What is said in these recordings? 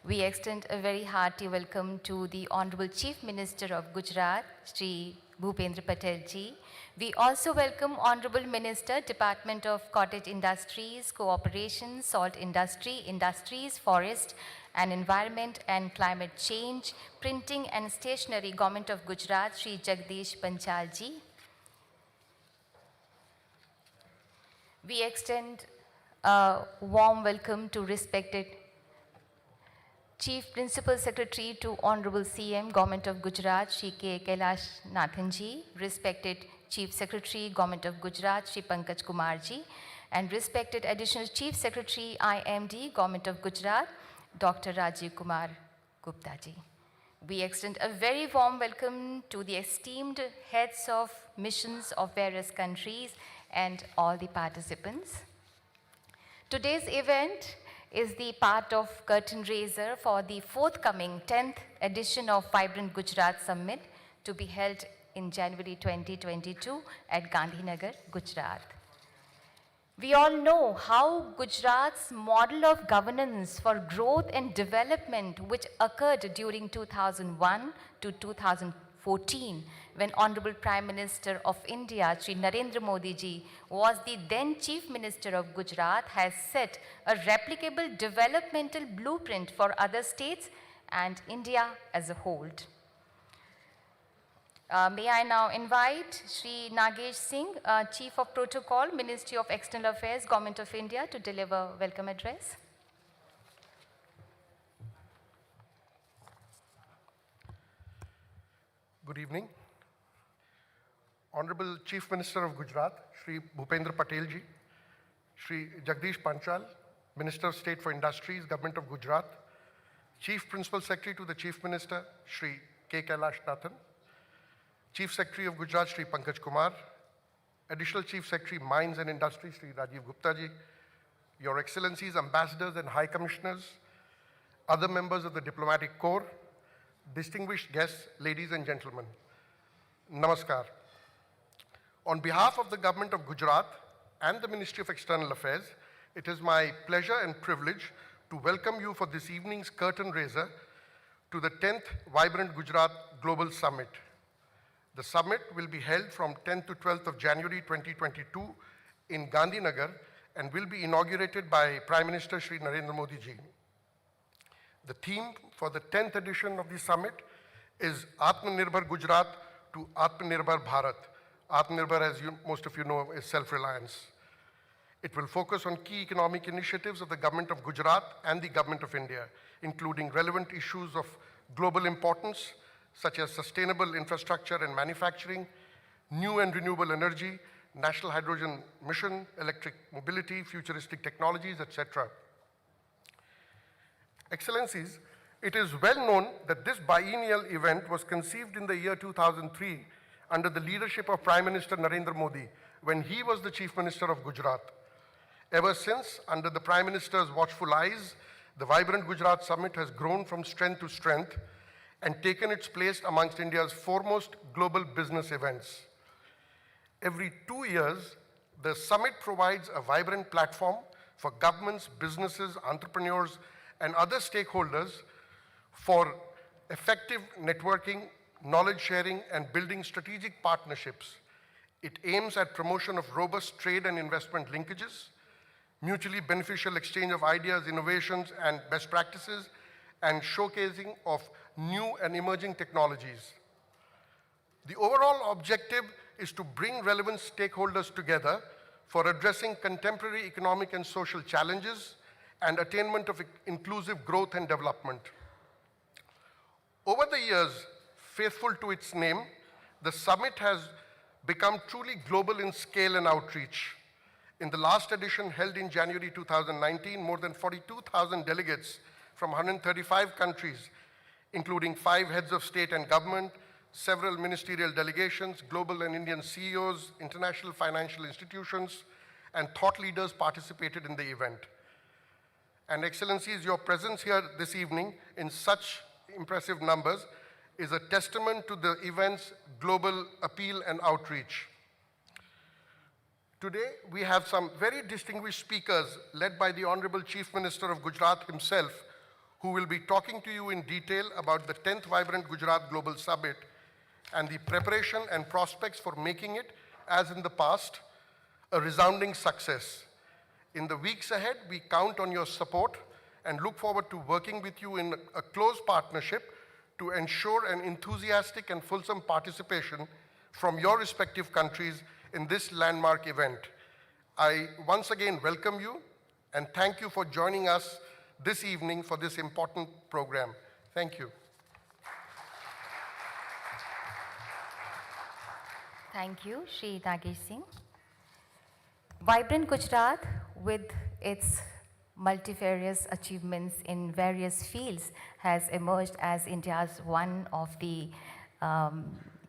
We extend a very hearty welcome to the Honorable Chief Minister of Gujarat, Shri Bhupendra Patel ji. We also welcome Honorable Minister, Department of Cottage Industries, Cooperation, Salt Industry, Industries, Forest and Environment and Climate Change, Printing and Stationery, Government of Gujarat, Shri Jagdish Panchal ji. We extend a warm welcome to respected Chief Principal Secretary to Honorable CM, Government of Gujarat, Shri K. Kailash Nathan ji, respected Chief Secretary, Government of Gujarat, Shri Pankaj Kumar ji, and respected Additional Chief Secretary, IMD, Government of Gujarat, Dr. Rajiv Kumar Gupta ji. We extend a very warm welcome to the esteemed heads of missions of various countries and all the participants. Today's event is the part of curtain raiser for the forthcoming 10th edition of Vibrant Gujarat Summit to be held in January 2022 at Gandhinagar, Gujarat. We all know how Gujarat's model of governance for growth and development, which occurred during 2001 to 2014, when Honorable Prime Minister of India, Shri Narendra Modi ji, was the then Chief Minister of Gujarat, has set a replicable developmental blueprint for other states and India as a whole. May I now invite Shri Nagesh Singh, Chief of Protocol, Ministry of External Affairs, Government of India, to deliver welcome address. Good evening. Honorable Chief Minister of Gujarat, Shri Bhupendra Patel ji, Shri Jagdish Panchal, Minister of State for Industries, Government of Gujarat, Chief Principal Secretary to the Chief Minister, Shri K. Kailash Nathan, Chief Secretary of Gujarat, Shri Pankaj Kumar, Additional Chief Secretary, Mines and Industry, Shri Rajiv Gupta ji, Your Excellencies, Ambassadors and High Commissioners, other members of the Diplomatic Corps, distinguished guests, ladies and gentlemen, Namaskar. On behalf of the Government of Gujarat and the Ministry of External Affairs, it is my pleasure and privilege to welcome you for this evening's curtain raiser to the 10th Vibrant Gujarat Global Summit. The summit will be held from 10th to 12th of January 2022 in Gandhinagar and will be inaugurated by Prime Minister Shri Narendra Modi ji. The theme for the 10th edition of the summit is Atmanirbhar Gujarat to Atmanirbhar Bharat. Atmanirbhar, as most of you know, is self-reliance. It will focus on key economic initiatives of the Government of Gujarat and the Government of India, including relevant issues of global importance, such as sustainable infrastructure and manufacturing, new and renewable energy, national hydrogen mission, electric mobility, futuristic technologies, etc. Excellencies, it is well known that this biennial event was conceived in the year 2003 under the leadership of Prime Minister Narendra Modi when he was the Chief Minister of Gujarat. Ever since, under the Prime Minister's watchful eyes, the Vibrant Gujarat Summit has grown from strength to strength and taken its place amongst India's foremost global business events. Every 2 years, the summit provides a vibrant platform for governments, businesses, entrepreneurs, and other stakeholders for effective networking, knowledge sharing, and building strategic partnerships. It aims at promotion of robust trade and investment linkages, mutually beneficial exchange of ideas, innovations, and best practices, and showcasing of new and emerging technologies. The overall objective is to bring relevant stakeholders together for addressing contemporary economic and social challenges and attainment of inclusive growth and development. Over the years, faithful to its name, the summit has become truly global in scale and outreach. In the last edition held in January 2019, more than 42,000 delegates from 135 countries, including 5 heads of state and government, several ministerial delegations, global and Indian CEOs, international financial institutions, and thought leaders participated in the event. And Excellencies, your presence here this evening in such impressive numbers is a testament to the event's global appeal and outreach. Today, we have some very distinguished speakers led by the Honorable Chief Minister of Gujarat himself, who will be talking to you in detail about the 10th Vibrant Gujarat Global Summit and the preparation and prospects for making it, as in the past, a resounding success. In the weeks ahead, we count on your support and look forward to working with you in a close partnership to ensure an enthusiastic and fulsome participation from your respective countries in this landmark event. I once again welcome you and thank you for joining us this evening for this important program. Thank you. Thank you, Shri Nagesh Singh. Vibrant Gujarat, with its multifarious achievements in various fields, has emerged as India's one of the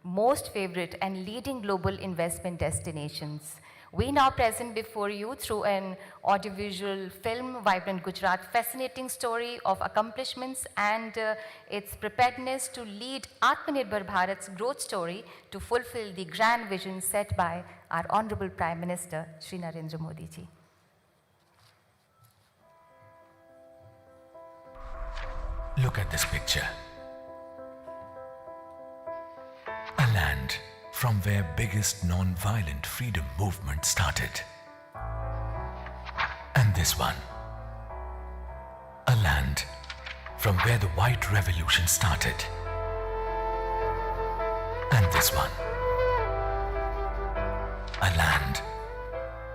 most favorite and leading global investment destinations. We now present before you through an audiovisual film, Vibrant Gujarat, fascinating story of accomplishments and its preparedness to lead Atmanirbhar Bharat's growth story to fulfill the grand vision set by our Honorable Prime Minister, Shri Narendra Modi ji. Look at this picture. A land from where biggest non-violent freedom movement started. And this one. A land from where the white revolution started. And this one. A land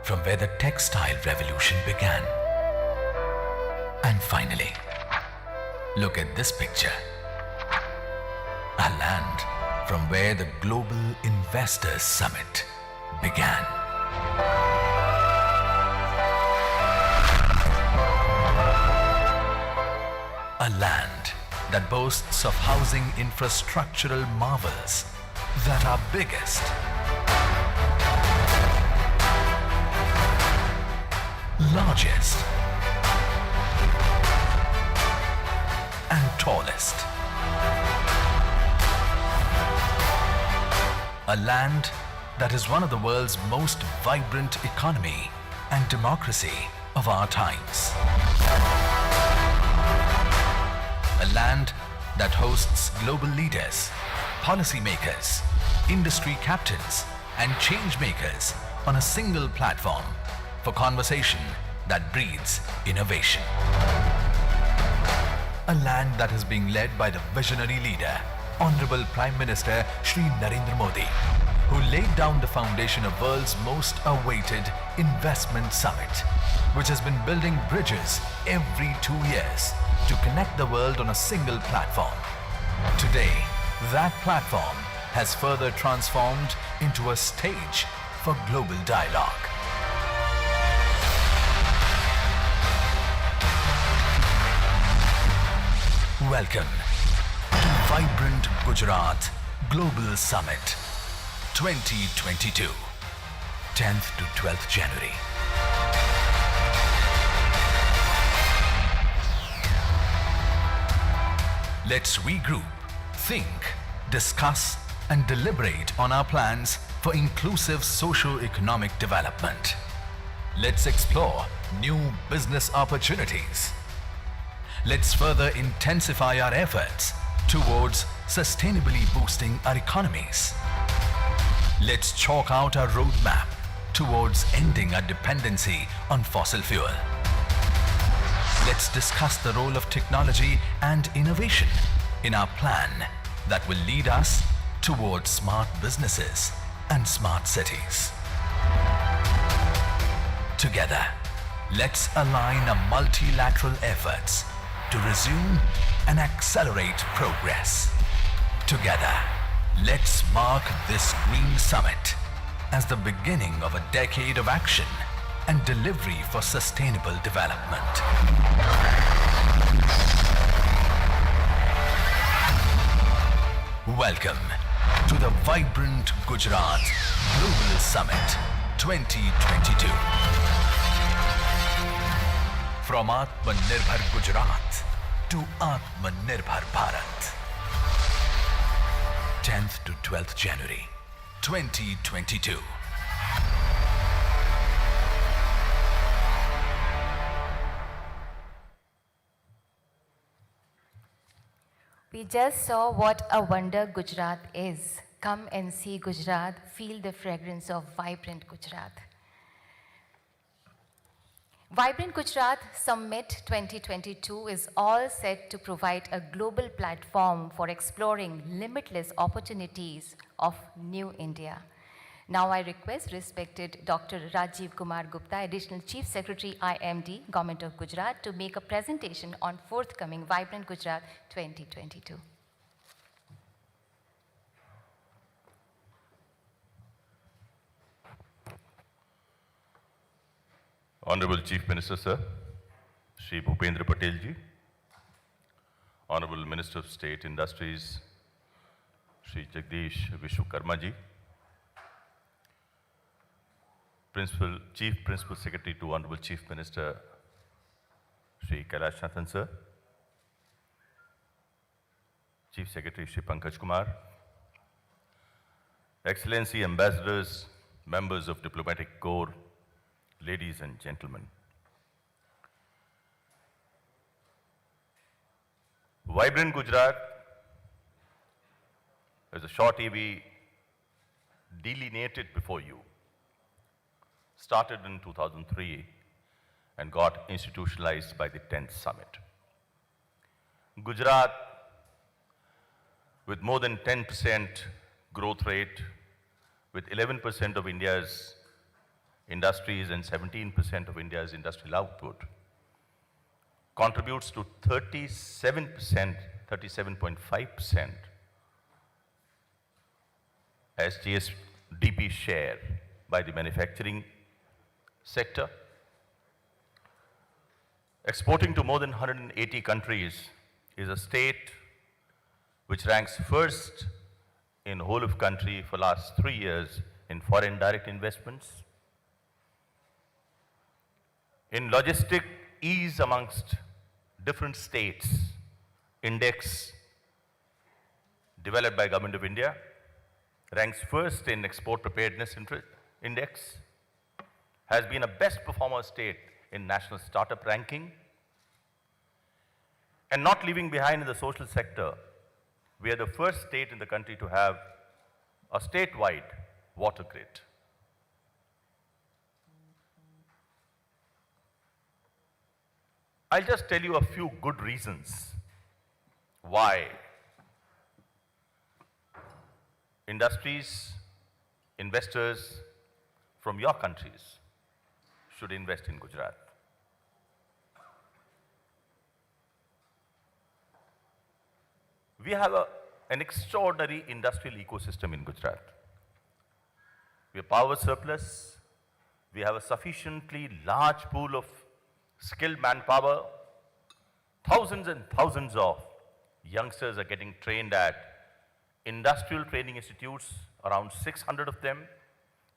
from where the textile revolution began. And finally, look at this picture. A land from where the Global Investors Summit began. A land that boasts of housing infrastructural marvels that are biggest, largest, and tallest. A land that is one of the world's most vibrant economy and democracy of our times. A land that hosts global leaders, policymakers, industry captains, and change makers on a single platform for conversation that breeds innovation. A land that is being led by the visionary leader, Honorable Prime Minister Shri Narendra Modi, who laid down the foundation of world's most awaited investment summit, which has been building bridges every 2 years to connect the world on a single platform. Today, that platform has further transformed into a stage for global dialogue. Welcome to Vibrant Gujarat Global Summit 2022, 10th to 12th January. Let's regroup, think, discuss, and deliberate on our plans for inclusive socio-economic development. Let's explore new business opportunities. Let's further intensify our efforts towards sustainably boosting our economies. Let's chalk out our roadmap towards ending our dependency on fossil fuel. Let's discuss the role of technology and innovation in our plan that will lead us towards smart businesses and smart cities. Together, let's align our multilateral efforts to resume and accelerate progress. Together, let's mark this Green Summit as the beginning of a decade of action and delivery for sustainable development. Welcome to the Vibrant Gujarat Global Summit 2022. From Atmanirbhar Gujarat to Atmanirbhar Bharat. 10th to 12th January 2022. We just saw what a wonder Gujarat is. Come and see Gujarat, feel the fragrance of vibrant Gujarat. Vibrant Gujarat Summit 2022 is all set to provide a global platform for exploring limitless opportunities of New India. Now I request respected Dr. Rajiv Kumar Gupta, Additional Chief Secretary IMD, Government of Gujarat, to make a presentation on forthcoming Vibrant Gujarat 2022. Honorable Chief Minister, Sir, Shri Bhupendra Patel ji, Honorable Minister of State Industries, Shri Jagdish Vishwakarma ji, Chief Principal Secretary to Honorable Chief Minister, Shri Kailash Nathan, Sir, Chief Secretary Shri Pankaj Kumar, Excellency Ambassadors, members of Diplomatic Corps, ladies and gentlemen. Vibrant Gujarat, as a short we delineated before you, started in 2003 and got institutionalized by the 10th summit. Gujarat, with more than 10% growth rate, with 11% of India's industries and 17% of India's industrial output, contributes to 37.5% as GSDP share by the manufacturing sector, exporting to more than 180 countries, is a state which ranks first in whole of country for last 3 years in foreign direct investments, in logistic ease amongst different states, index developed by Government of India, ranks first in export preparedness index, has been a best performer state in national startup ranking, and not leaving behind in the social sector, we are the first state in the country to have a statewide water grid. I'll just tell you a few good reasons why industries, investors from your countries should invest in Gujarat. We have an extraordinary industrial ecosystem in Gujarat. We have power surplus, we have a sufficiently large pool of skilled manpower. Thousands and thousands of youngsters are getting trained at industrial training institutes, around 600 of them.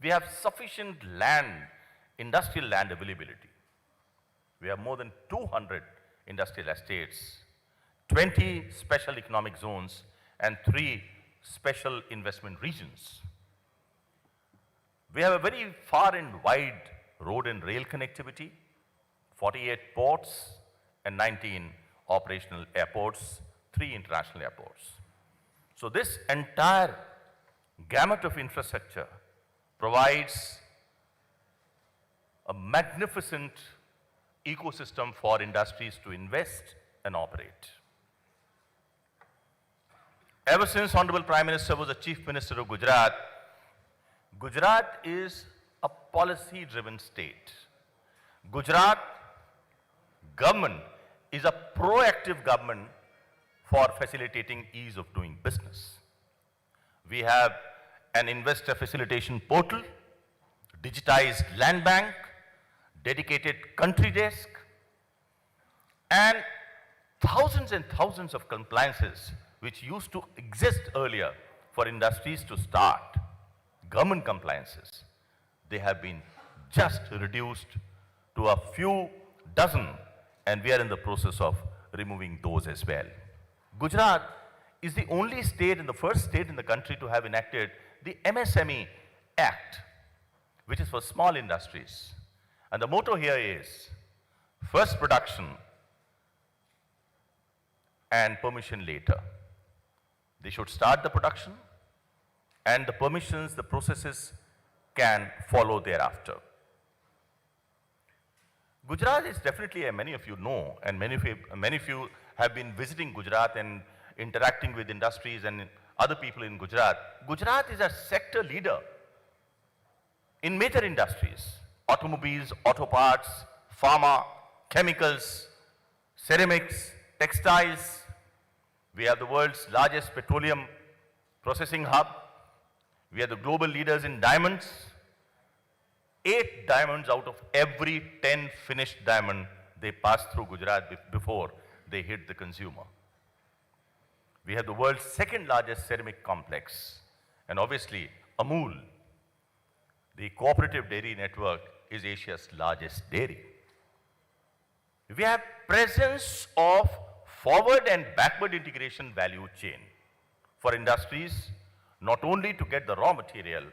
We have sufficient land, industrial land availability. We have more than 200 industrial estates, 20 special economic zones, and 3 special investment regions. We have a very far and wide road and rail connectivity, 48 ports and 19 operational airports, 3 international airports. So this entire gamut of infrastructure provides a magnificent ecosystem for industries to invest and operate. Ever since Honorable Prime Minister was the Chief Minister of Gujarat, Gujarat is a policy-driven state. Gujarat government is a proactive government for facilitating ease of doing business. We have an investor facilitation portal, digitized land bank, dedicated country desk, and thousands of compliances which used to exist earlier for industries to start, government compliances. They have been just reduced to a few dozen, and we are in the process of removing those as well. Gujarat is the only state and the first state in the country to have enacted the MSME Act, which is for small industries. And the motto here is first production and permission later. They should start the production, and the permissions, the processes can follow thereafter. Gujarat is definitely, many of you know, and many of you have been visiting Gujarat and interacting with industries and other people in Gujarat. Gujarat is a sector leader in major industries: automobiles, auto parts, pharma, chemicals, ceramics, textiles. We are the world's largest petroleum processing hub. We are the global leaders in diamonds. 8 diamonds out of every 10 finished diamond, they pass through Gujarat before they hit the consumer. We have the world's second largest ceramic complex. And obviously, Amul, the cooperative dairy network, is Asia's largest dairy. We have presence of forward and backward integration value chain for industries, not only to get the raw material,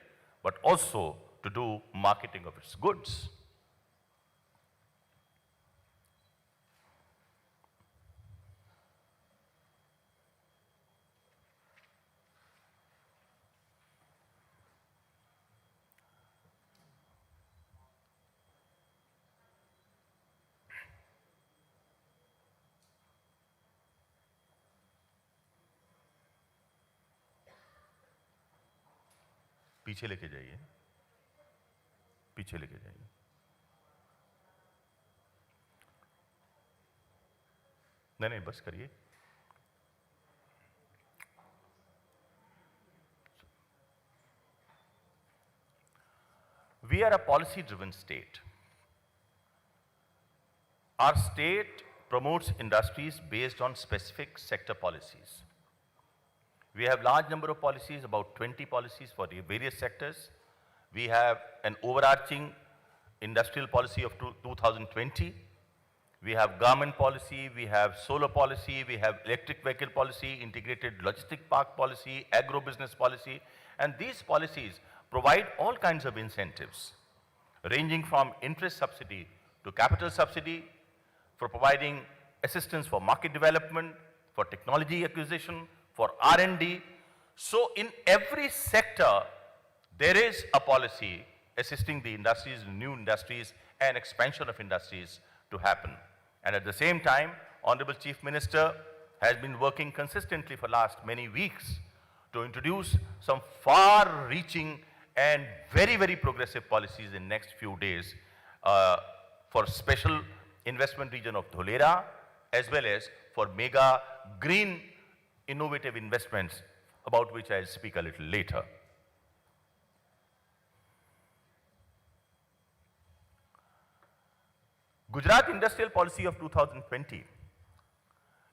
but also to do marketing of its goods. पीछे लेके जाइए, पीछे लेके जाइए. नहीं नहीं बस करिए. We are a policy driven state. Our state promotes industries based on specific sector policies. We have large number of policies, about 20 policies for the various sectors. We have an overarching industrial policy of 2020. We have government policy, we have solar policy, we have electric vehicle policy, integrated logistic park policy, agro-business policy, and these policies provide all kinds of incentives, ranging from interest subsidy to capital subsidy, for providing assistance for market development, for technology acquisition, for R&D. So in every sector, there is a policy assisting the industries, new industries, and expansion of industries to happen. And at the same time, Honorable Chief Minister has been working consistently for last many weeks to introduce some far-reaching and very, very progressive policies in next few days for special investment region of Dholera, as well as for mega green innovative investments, about which I'll speak a little later. Gujarat Industrial Policy of 2020.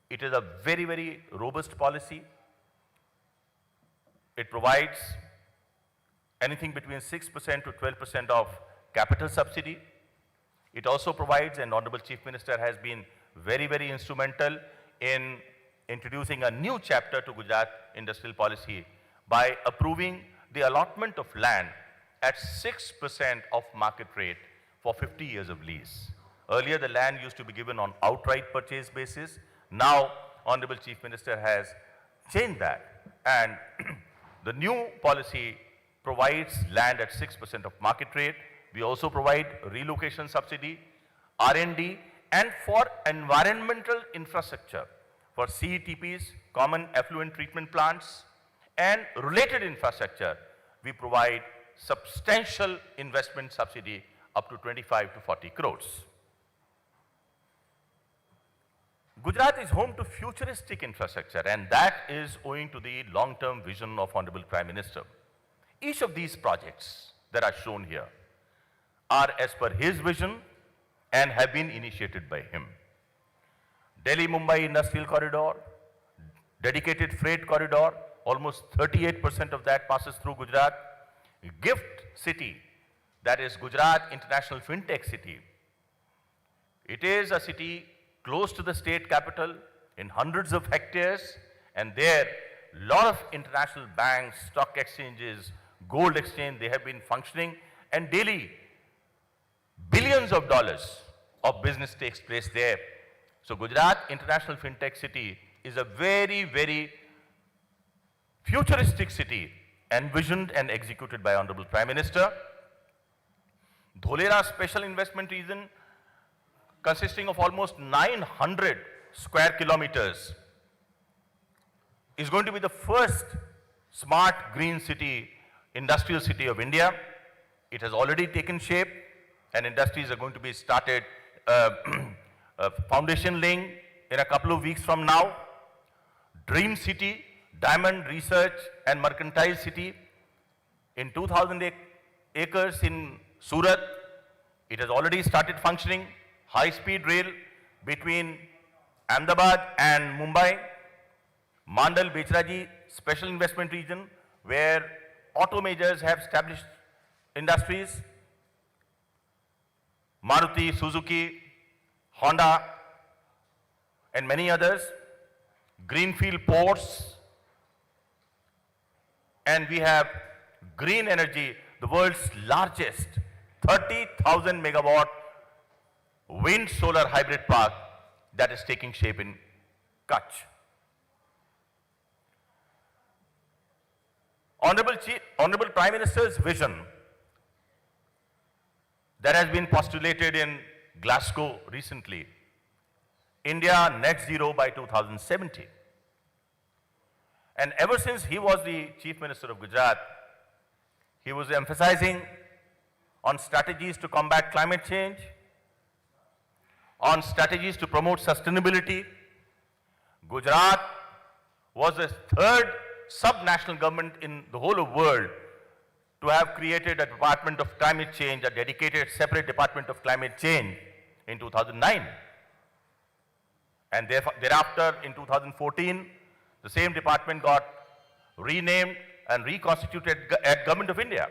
It is a very, very robust policy. It provides anything between 6% to 12% of capital subsidy. It also provides, and Honorable Chief Minister has been very, very instrumental in introducing a new chapter to Gujarat Industrial Policy by approving the allotment of land at 6% of market rate for 50 years of lease. Earlier, the land used to be given on outright purchase basis. Now, Honorable Chief Minister has changed that, and the new policy provides land at 6% of market rate. We also provide relocation subsidy, R&D, and for environmental infrastructure, for CETPs, common effluent treatment plants, and related infrastructure. We provide substantial investment subsidy up to 25 to 40 crores. Gujarat is home to futuristic infrastructure, and that is owing to the long-term vision of Honorable Prime Minister. Each of these projects that are shown here are as per his vision and have been initiated by him. Delhi-Mumbai Industrial Corridor, dedicated freight corridor, almost 38% of that passes through Gujarat. GIFT City, that is Gujarat International FinTech City. It is a city close to the state capital in hundreds of hectares, and there lot of international banks, stock exchanges, gold exchange, they have been functioning, and daily billions of dollars of business takes place there. So Gujarat International FinTech City is a very, very futuristic city envisioned and executed by Honorable Prime Minister. Dholera Special Investment Region, consisting of almost 900 square kilometers, is going to be the first smart green city, industrial city of India. It has already taken shape and industries are going to be started foundation laying in a couple of weeks from now. Dream City, Diamond Research and Mercantile City in 2,000 acres in Surat. It has already started functioning. High-speed rail between Ahmedabad and Mumbai. Mandal Bechraji Special Investment Region, where auto majors have established industries. Maruti, Suzuki, Honda, and many others. Greenfield ports. And we have green energy, the world's largest 30,000 megawatt wind solar hybrid park that is taking shape in Kutch. Honorable Prime Minister's vision that has been postulated in Glasgow recently, India net zero by 2070. And ever since he was the Chief Minister of Gujarat, he was emphasizing on strategies to combat climate change, on strategies to promote sustainability. Gujarat was the third sub-national government in the whole of the world to have created a Department of Climate Change, a dedicated separate Department of Climate Change in 2009. And thereafter, in 2014, the same department got renamed and reconstituted at Government of India.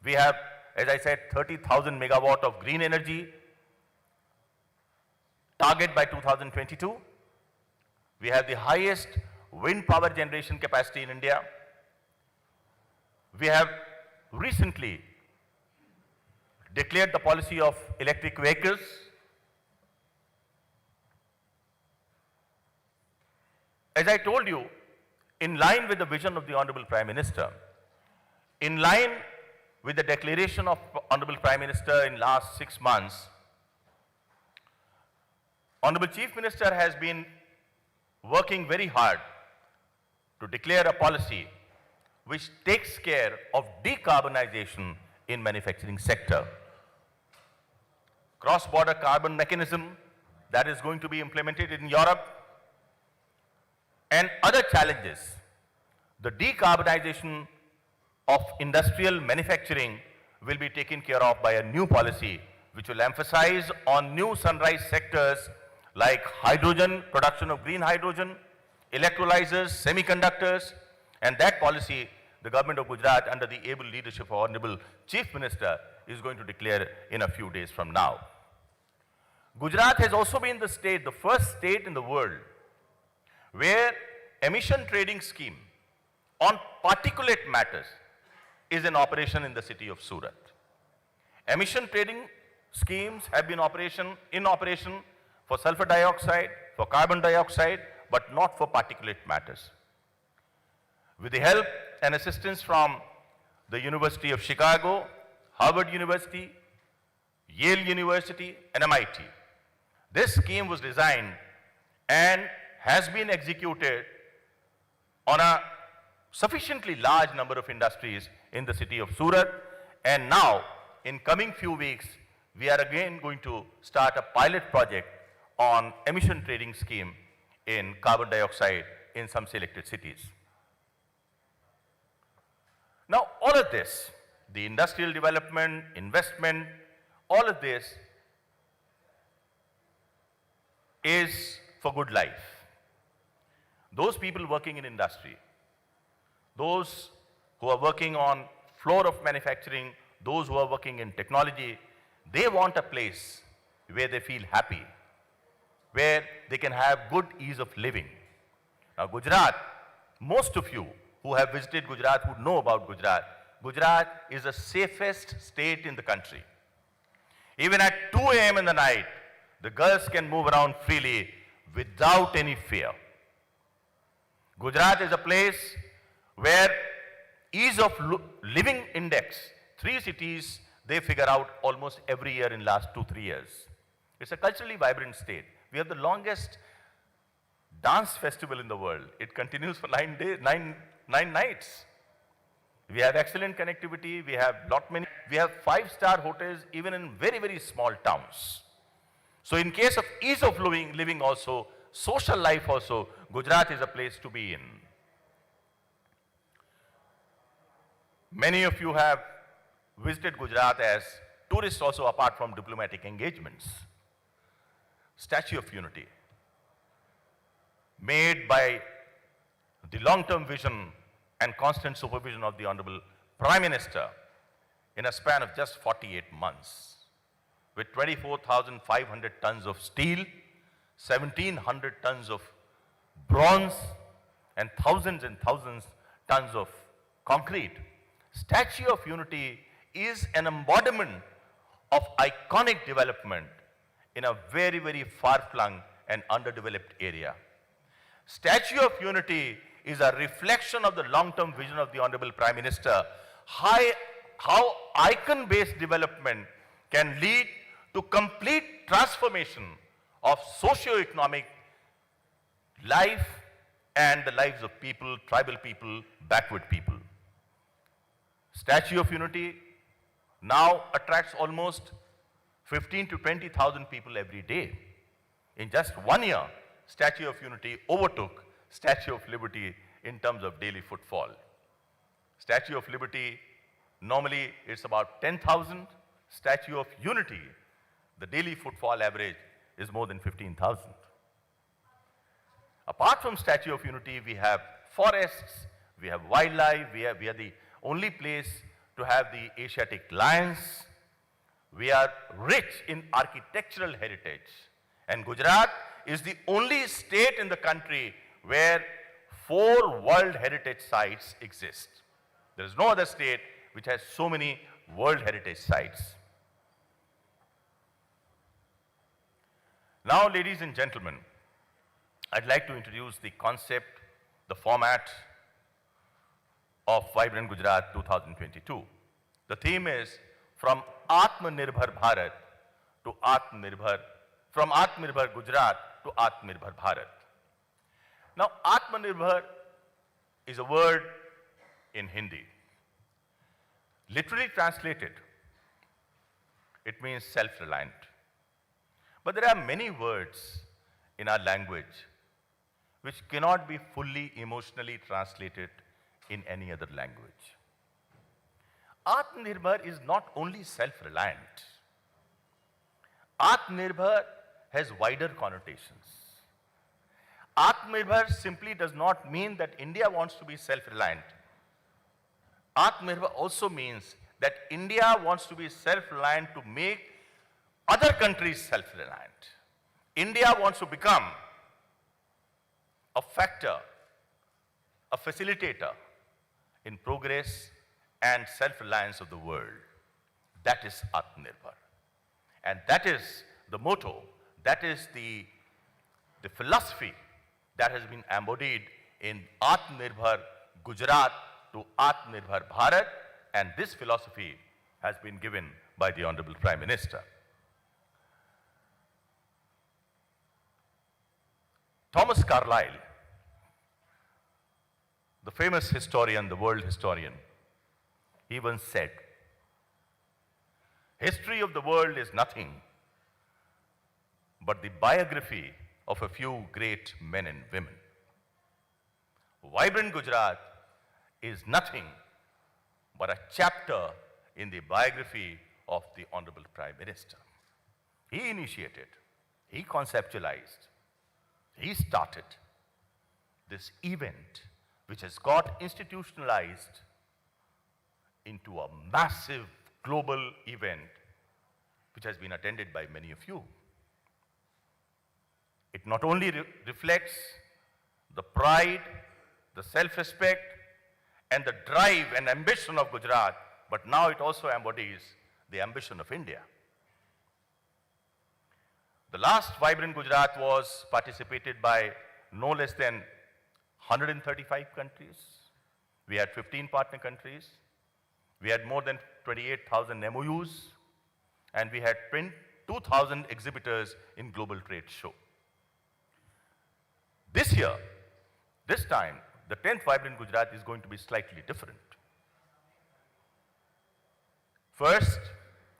We have, as I said, 30,000 megawatt of green energy target by 2022. We have the highest wind power generation capacity in India. We have recently declared the policy of electric vehicles. As I told you, in line with the vision of the Honorable Prime Minister, in line with the declaration of Honorable Prime Minister in last 6 months, Honorable Chief Minister has been working very hard to declare a policy which takes care of decarbonization in manufacturing sector. Cross-border carbon mechanism that is going to be implemented in Europe and other challenges. The decarbonization of industrial manufacturing will be taken care of by a new policy which will emphasize on new sunrise sectors like hydrogen, production of green hydrogen, electrolyzers, semiconductors, and that policy the government of Gujarat under the able leadership of Honorable Chief Minister is going to declare in a few days from now. Gujarat has also been the state, the first state in the world where emission trading scheme on particulate matters is in operation in the city of Surat. Emission trading schemes have been in operation for sulfur dioxide, for carbon dioxide, but not for particulate matters. With the help and assistance from the University of Chicago, Harvard University, Yale University, and MIT, this scheme was designed and has been executed on a sufficiently large number of industries in the city of Surat. And now, in coming few weeks, we are again going to start a pilot project on emission trading scheme in carbon dioxide in some selected cities. Now, all of this, the industrial development, investment, all of this is for good life. Those people working in industry, those who are working on floor of manufacturing, those who are working in technology, they want a place where they feel happy, where they can have good ease of living. Now, Gujarat, most of you who have visited Gujarat would know about Gujarat. Gujarat is the safest state in the country. Even at 2 a.m. in the night, the girls can move around freely without any fear. Gujarat is a place where ease of living index, 3 cities, they figure out almost every year in last 2-3 years. It's a culturally vibrant state. We have the longest dance festival in the world. It continues for 9 days, nine nights. We have excellent connectivity. We have we have 5-star hotels even in very, very small towns. So in case of ease of living also, social life also, Gujarat is a place to be in. Many of you have visited Gujarat as tourists also apart from diplomatic engagements. Statue of Unity, made by the long-term vision and constant supervision of the Honorable Prime Minister in a span of just 48 months, with 24,500 tons of steel, 1,700 tons of bronze, and thousands tons of concrete. Statue of Unity is an embodiment of iconic development in a very, very far-flung and underdeveloped area. Statue of Unity is a reflection of the long-term vision of the Honorable Prime Minister, how icon-based development can lead to complete transformation of socio-economic life and the lives of people, tribal people, backward people. Statue of Unity now attracts almost 15 to 20,000 people every day. In just 1 year, Statue of Unity overtook Statue of Liberty in terms of daily footfall. Statue of Liberty, normally it's about 10,000. Statue of Unity, the daily footfall average is more than 15,000. Apart from Statue of Unity, we have forests, we have wildlife, we are the only place to have the Asiatic lions. We are rich in architectural heritage. And Gujarat is the only state in the country where 4 World Heritage Sites exist. There is no other state which has so many World Heritage Sites. Now, ladies and gentlemen, I'd like to introduce the concept, the format of Vibrant Gujarat 2022. The theme is from Atmanirbhar Bharat to from Atmanirbhar Gujarat to Atmanirbhar Bharat. Now, Atmanirbhar is a word in Hindi. Literally translated, it means self-reliant. But there are many words in our language which cannot be fully emotionally translated in any other language. Atmanirbhar is not only self-reliant. Atmanirbhar has wider connotations. Atmanirbhar simply does not mean that India wants to be self-reliant. Atmanirbhar also means that India wants to be self-reliant to make other countries self-reliant. India wants to become a factor, a facilitator in progress and self-reliance of the world. That is Atmanirbhar. And that is the motto, that is the philosophy that has been embodied in Atmanirbhar Gujarat to Atmanirbhar Bharat, and this philosophy has been given by the Honorable Prime Minister. Thomas Carlyle, the famous historian, the world historian, he once said, "History of the world is nothing but the biography of a few great men and women. Vibrant Gujarat is nothing but a chapter in the biography of the Honorable Prime Minister." He initiated, he conceptualized, he started this event which has got institutionalized into a massive global event which has been attended by many of you. It not only reflects the pride, the self-respect, and the drive and ambition of Gujarat, but now it also embodies the ambition of India. The last Vibrant Gujarat was participated by no less than 135 countries. We had 15 partner countries. We had more than 28,000 MOUs. And we had 2,000 exhibitors in global trade show. This year, this time, the 10th Vibrant Gujarat is going to be slightly different. First,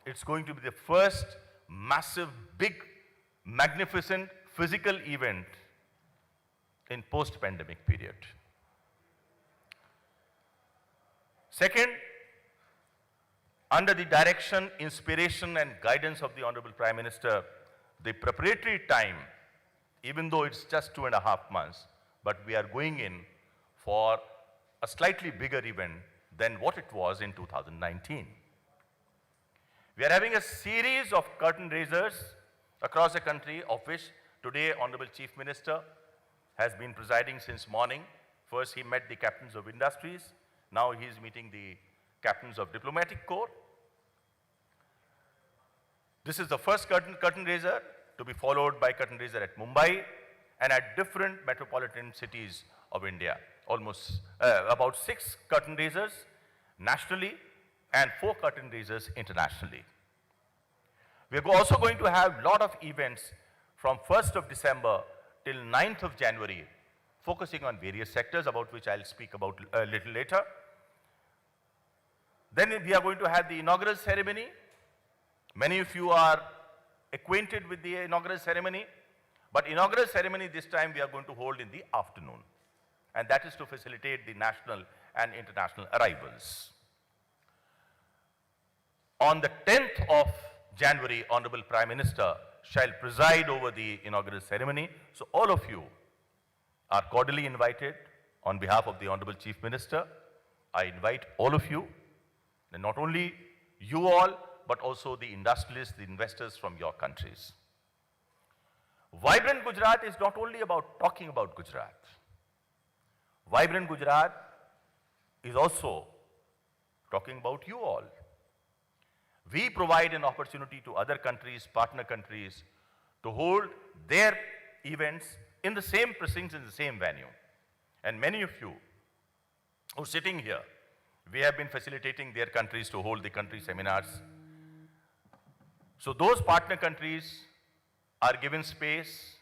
it's going to be the first massive, big, magnificent physical event in post-pandemic period. Second, under the direction, inspiration and guidance of the Honorable Prime Minister, the preparatory time, even though it's just 2.5 months, but we are going in for a slightly bigger event than what it was in 2019. We are having a series of curtain raisers across the country, of which today Honorable Chief Minister has been presiding since morning. First he met the captains of industries, now he is meeting the captains of diplomatic corps. This is the first curtain raiser, to be followed by curtain raiser at Mumbai and at different metropolitan cities of India. Almost about 6 curtain raisers nationally and 4 curtain raisers internationally. We are also going to have a lot of events from 1st of December till 9th of January, focusing on various sectors, about which I'll speak about a little later. Then we are going to have the inaugural ceremony. Many of you are acquainted with the inaugural ceremony, but inaugural ceremony this time we are going to hold in the afternoon, and that is to facilitate the national and international arrivals. On the 10th of January, Honorable Prime Minister shall preside over the inaugural ceremony. So all of you are cordially invited. On behalf of the Honorable Chief Minister, I invite all of you, and not only you all, but also the industrialists, the investors from your countries. Vibrant Gujarat is not only about talking about Gujarat. Vibrant Gujarat is also talking about you all. We provide an opportunity to other countries, partner countries, to hold their events in the same precincts, in the same venue. And many of you who are sitting here, we have been facilitating their countries to hold the country seminars. So those partner countries are given space,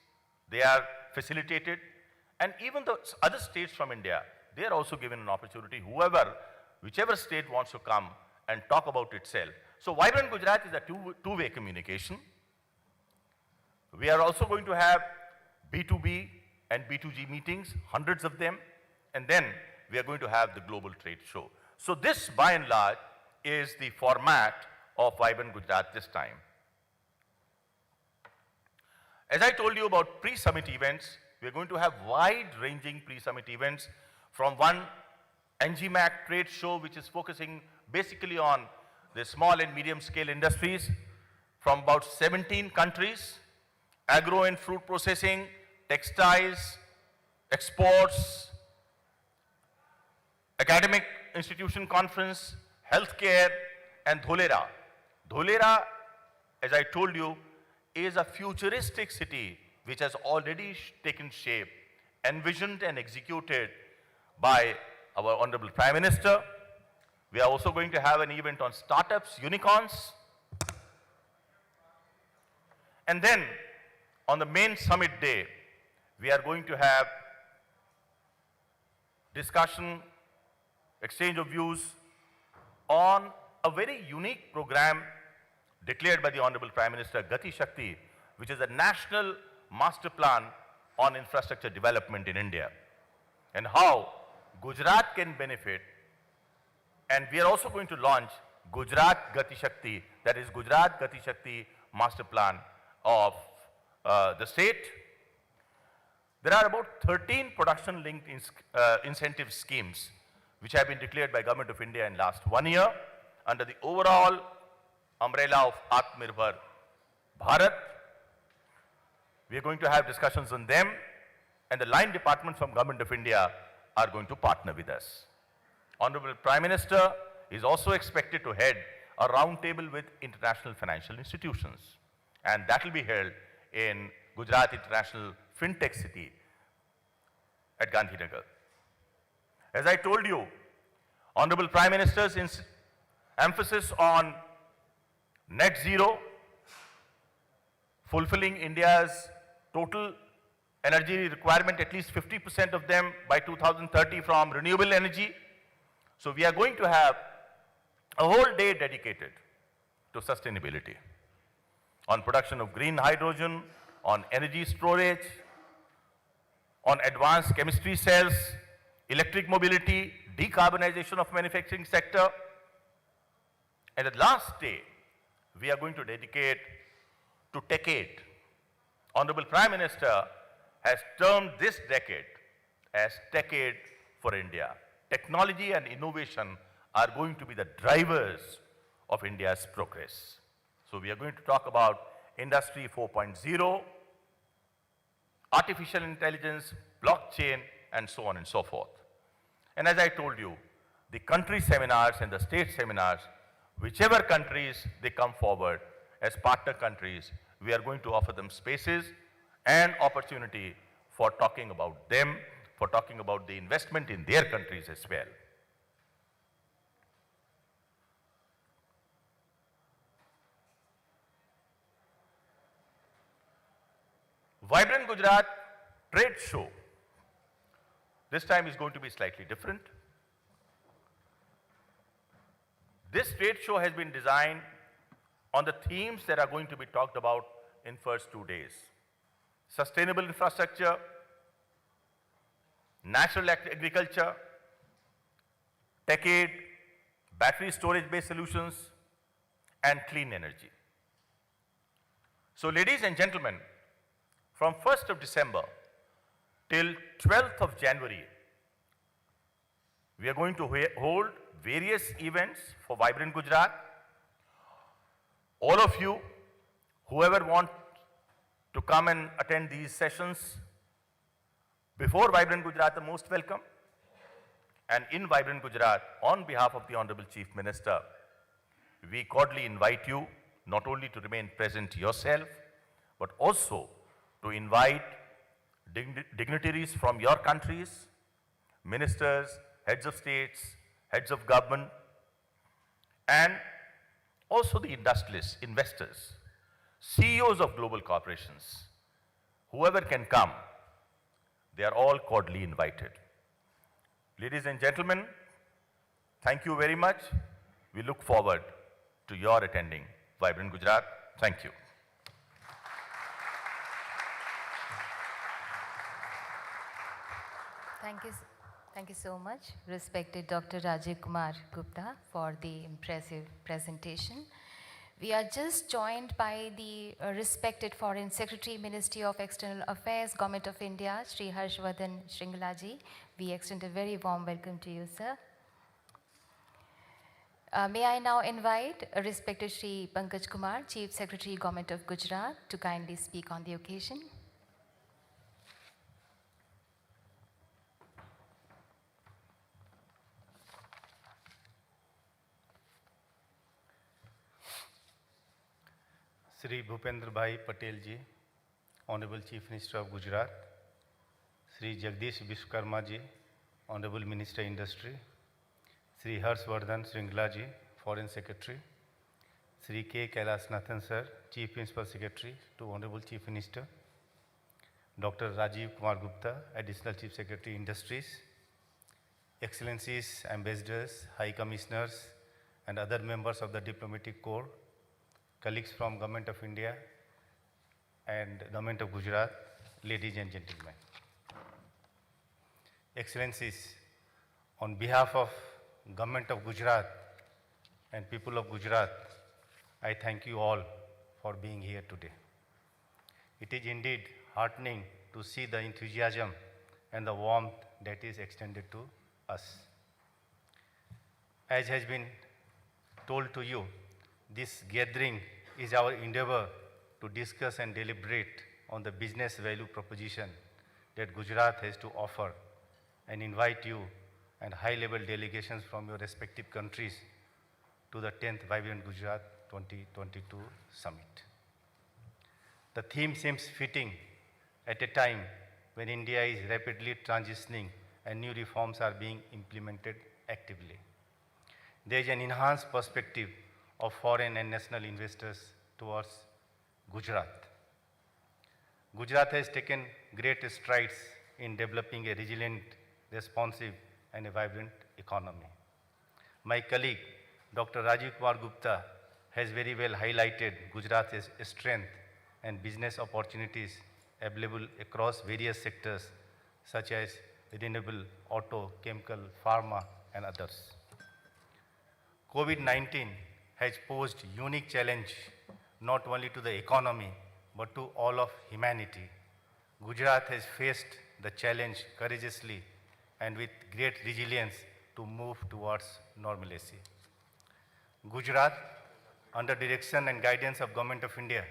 they are facilitated, and even the other states from India, they are also given an opportunity, whichever state wants to come and talk about itself. So Vibrant Gujarat is a two-way communication. We are also going to have B2B and B2G meetings, hundreds of them, and then we are going to have the global trade show. So this, by and large, is the format of Vibrant Gujarat this time. As I told you about pre-summit events, we are going to have wide-ranging pre-summit events, from one NGMAC trade show, which is focusing basically on the small and medium-scale industries from about 17 countries, agro and fruit processing, textiles, exports, academic institution conference, healthcare, and Dholera. Dholera, as I told you, is a futuristic city which has already taken shape, envisioned and executed by our Honorable Prime Minister. We are also going to have an event on startups, unicorns. And then on the main summit day, we are going to have discussion, exchange of views on a very unique program declared by the Honorable Prime Minister, Gati Shakti, which is a national master plan on infrastructure development in India, and how Gujarat can benefit. And we are also going to launch Gujarat Gati Shakti, that is Gujarat Gati Shakti master plan of the state. There are about 13 production-linked incentive schemes which have been declared by Government of India in last 1 year under the overall umbrella of Atmanirbhar Bharat. We are going to have discussions on them, and the line departments from Government of India are going to partner with us. Honorable Prime Minister is also expected to head a roundtable with international financial institutions, and that will be held in Gujarat International FinTech City at Gandhinagar. As I told you, Honorable Prime Minister's emphasis on net zero, fulfilling India's total energy requirement, at least 50% of them by 2030 from renewable energy. So we are going to have a whole day dedicated to sustainability, on production of green hydrogen, on energy storage, on advanced chemistry cells, electric mobility, decarbonization of manufacturing sector. And the last day, we are going to dedicate to TechAid. Honorable Prime Minister has termed this decade as TechAid for India. Technology and innovation are going to be the drivers of India's progress. So we are going to talk about Industry 4.0, artificial intelligence, blockchain, and so on and so forth. And as I told you, the country seminars and the state seminars, whichever countries they come forward as partner countries, we are going to offer them spaces and opportunity for talking about them, for talking about the investment in their countries as well. Vibrant Gujarat Trade Show. This time is going to be slightly different. This trade show has been designed on the themes that are going to be talked about in first 2 days. Sustainable infrastructure, natural agriculture, TechAid, battery storage based solutions, and clean energy. So ladies and gentlemen, from 1st of December till 12th of January, we are going to hold various events for Vibrant Gujarat. All of you, whoever want to come and attend these sessions before Vibrant Gujarat, are most welcome. And in Vibrant Gujarat, on behalf of the Honorable Chief Minister, we cordially invite you not only to remain present yourself, but also to invite dignitaries from your countries, ministers, heads of states, heads of government, and also the industrialists, investors, CEOs of global corporations. Whoever can come, they are all cordially invited. Ladies and gentlemen, thank you very much. We look forward to your attending Vibrant Gujarat. Thank you. Thank you so much, respected Dr. Rajiv Kumar Gupta, for the impressive presentation. We are just joined by the respected Foreign Secretary, Ministry of External Affairs, Government of India, Shri Harshvardhan Shringla ji. We extend a very warm welcome to you, sir. May I now invite respected Shri Pankaj Kumar, Chief Secretary, Government of Gujarat, to kindly speak on the occasion. Shri Bhupendra Bhai Patel ji, Honorable Chief Minister of Gujarat, Shri Jagdish Vishwakarma ji, Honorable Minister Industry, Shri Harshvardhan Shringla ji, Foreign Secretary, Shri K. Kailasnathan sir, Chief Principal Secretary to Honorable Chief Minister, Dr. Rajiv Kumar Gupta, Additional Chief Secretary Industries, Excellencies, Ambassadors, High Commissioners, and other members of the Diplomatic Corps, colleagues from Government of India and Government of Gujarat, ladies and gentlemen. Excellencies, on behalf of Government of Gujarat and people of Gujarat, I thank you all for being here today. It is indeed heartening to see the enthusiasm and the warmth that is extended to us. As has been told to you, this gathering is our endeavor to discuss and deliberate on the business value proposition that Gujarat has to offer and invite you and high-level delegations from your respective countries to the 10th Vibrant Gujarat 2022 Summit. The theme seems fitting at a time when India is rapidly transitioning and new reforms are being implemented actively. there is an enhanced perspective of foreign and national investors towards Gujarat. Gujarat has taken great strides in developing a resilient, responsive, and a vibrant economy. My colleague, Dr. Rajiv Kumar Gupta, has very well highlighted Gujarat's strength and business opportunities available across various sectors such as renewable, auto, chemical, pharma, and others. COVID-19 has posed unique challenge not only to the economy but to all of humanity. Gujarat has faced the challenge courageously and with great resilience to move towards normalcy. Gujarat, under direction and guidance of Government of India,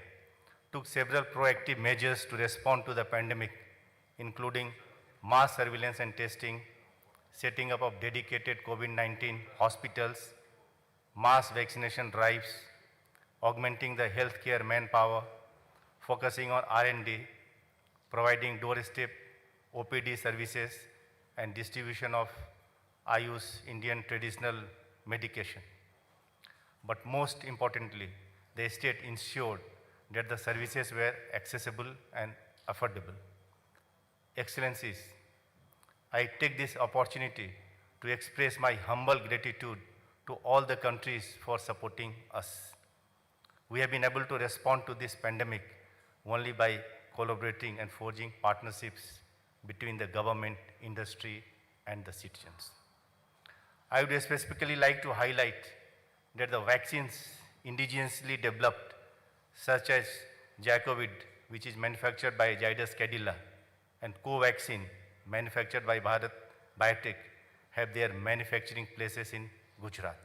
took several proactive measures to respond to the pandemic, including mass surveillance and testing, setting up of dedicated COVID-19 hospitals, mass vaccination drives, augmenting the healthcare manpower, focusing on R&D, providing doorstep OPD services, and distribution of Ayush Indian traditional medication. But most importantly, the state ensured that the services were accessible and affordable. Excellencies, I take this opportunity to express my humble gratitude to all the countries for supporting us. We have been able to respond to this pandemic only by collaborating and forging partnerships between the government, industry, and the citizens. I would specifically like to highlight that the vaccines indigenously developed, such as Jacovid, which is manufactured by Zydus Cadila, and Covaxin, manufactured by Bharat Biotech, have their manufacturing places in Gujarat.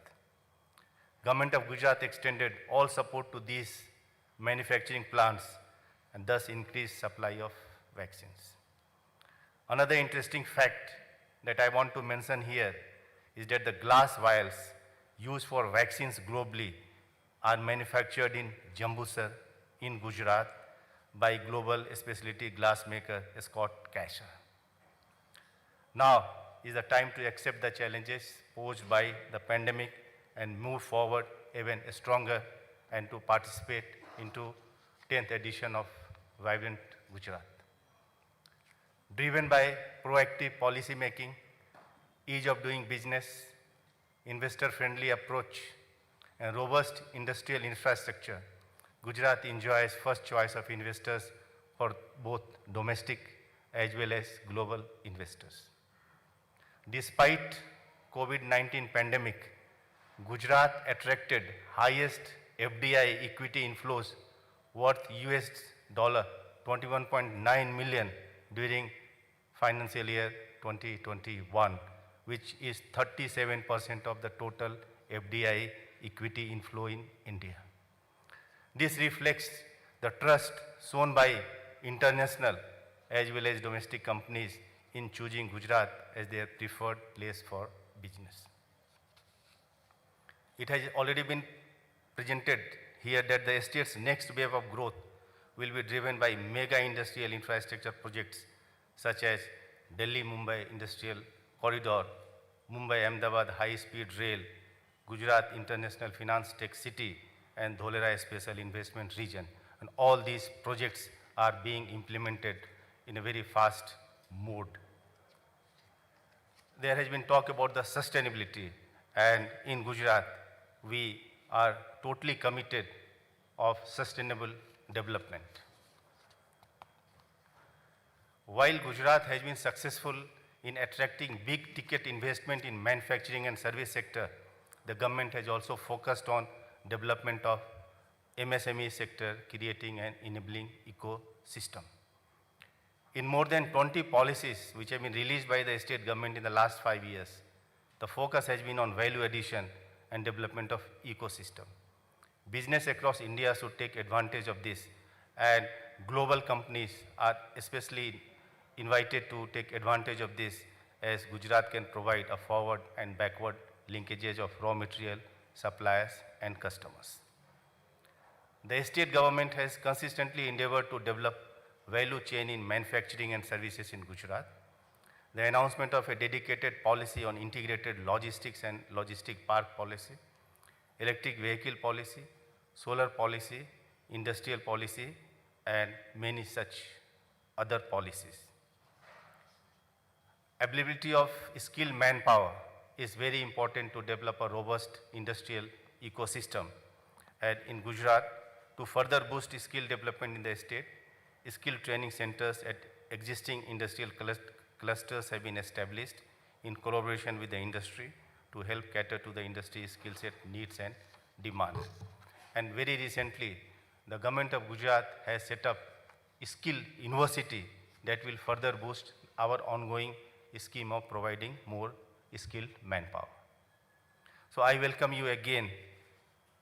Government of Gujarat extended all support to these manufacturing plants and thus increased supply of vaccines. Another interesting fact that I want to mention here is that the glass vials used for vaccines globally are manufactured in Jambusar in Gujarat by global specialty glass maker Scott Kasher. Now is the time to accept the challenges posed by the pandemic and move forward even stronger and to participate into 10th edition of Vibrant Gujarat. Driven by proactive policy making, ease of doing business, investor-friendly approach, and robust industrial infrastructure, Gujarat enjoys first choice of investors for both domestic as well as global investors. Despite COVID-19 pandemic, Gujarat attracted highest FDI equity inflows worth US $21.9 million during financial year 2021, which is 37% of the total FDI equity inflow in India. This reflects the trust shown by international as well as domestic companies in choosing Gujarat as their preferred place for business. It has already been presented here that the state's next wave of growth will be driven by mega industrial infrastructure projects such as Delhi-Mumbai Industrial Corridor, Mumbai-Ahmedabad High-Speed Rail, Gujarat International Finance Tech City, and Dholera Special Investment Region. And all these projects are being implemented in a very fast mode. There has been talk about the sustainability, and in Gujarat, we are totally committed of sustainable development. While Gujarat has been successful in attracting big ticket investment in manufacturing and service sector, the government has also focused on development of MSME sector, creating an enabling ecosystem. In more than 20 policies which have been released by the state government in the last 5 years, the focus has been on value addition and development of ecosystem. Business across India should take advantage of this, and global companies are especially invited to take advantage of this, as Gujarat can provide a forward and backward linkages of raw material, suppliers, and customers. The state government has consistently endeavored to develop value chain in manufacturing and services in Gujarat. the announcement of a dedicated policy on integrated logistics and logistic park policy, electric vehicle policy, solar policy, industrial policy, and many such other policies. Availability of skilled manpower is very important to develop a robust industrial ecosystem. And in Gujarat, to further boost skill development in the state, skill training centers at existing industrial clusters have been established in collaboration with the industry to help cater to the industry skill set needs and demand. And very recently, the government of Gujarat has set up a skill university that will further boost our ongoing scheme of providing more skilled manpower. So I welcome you again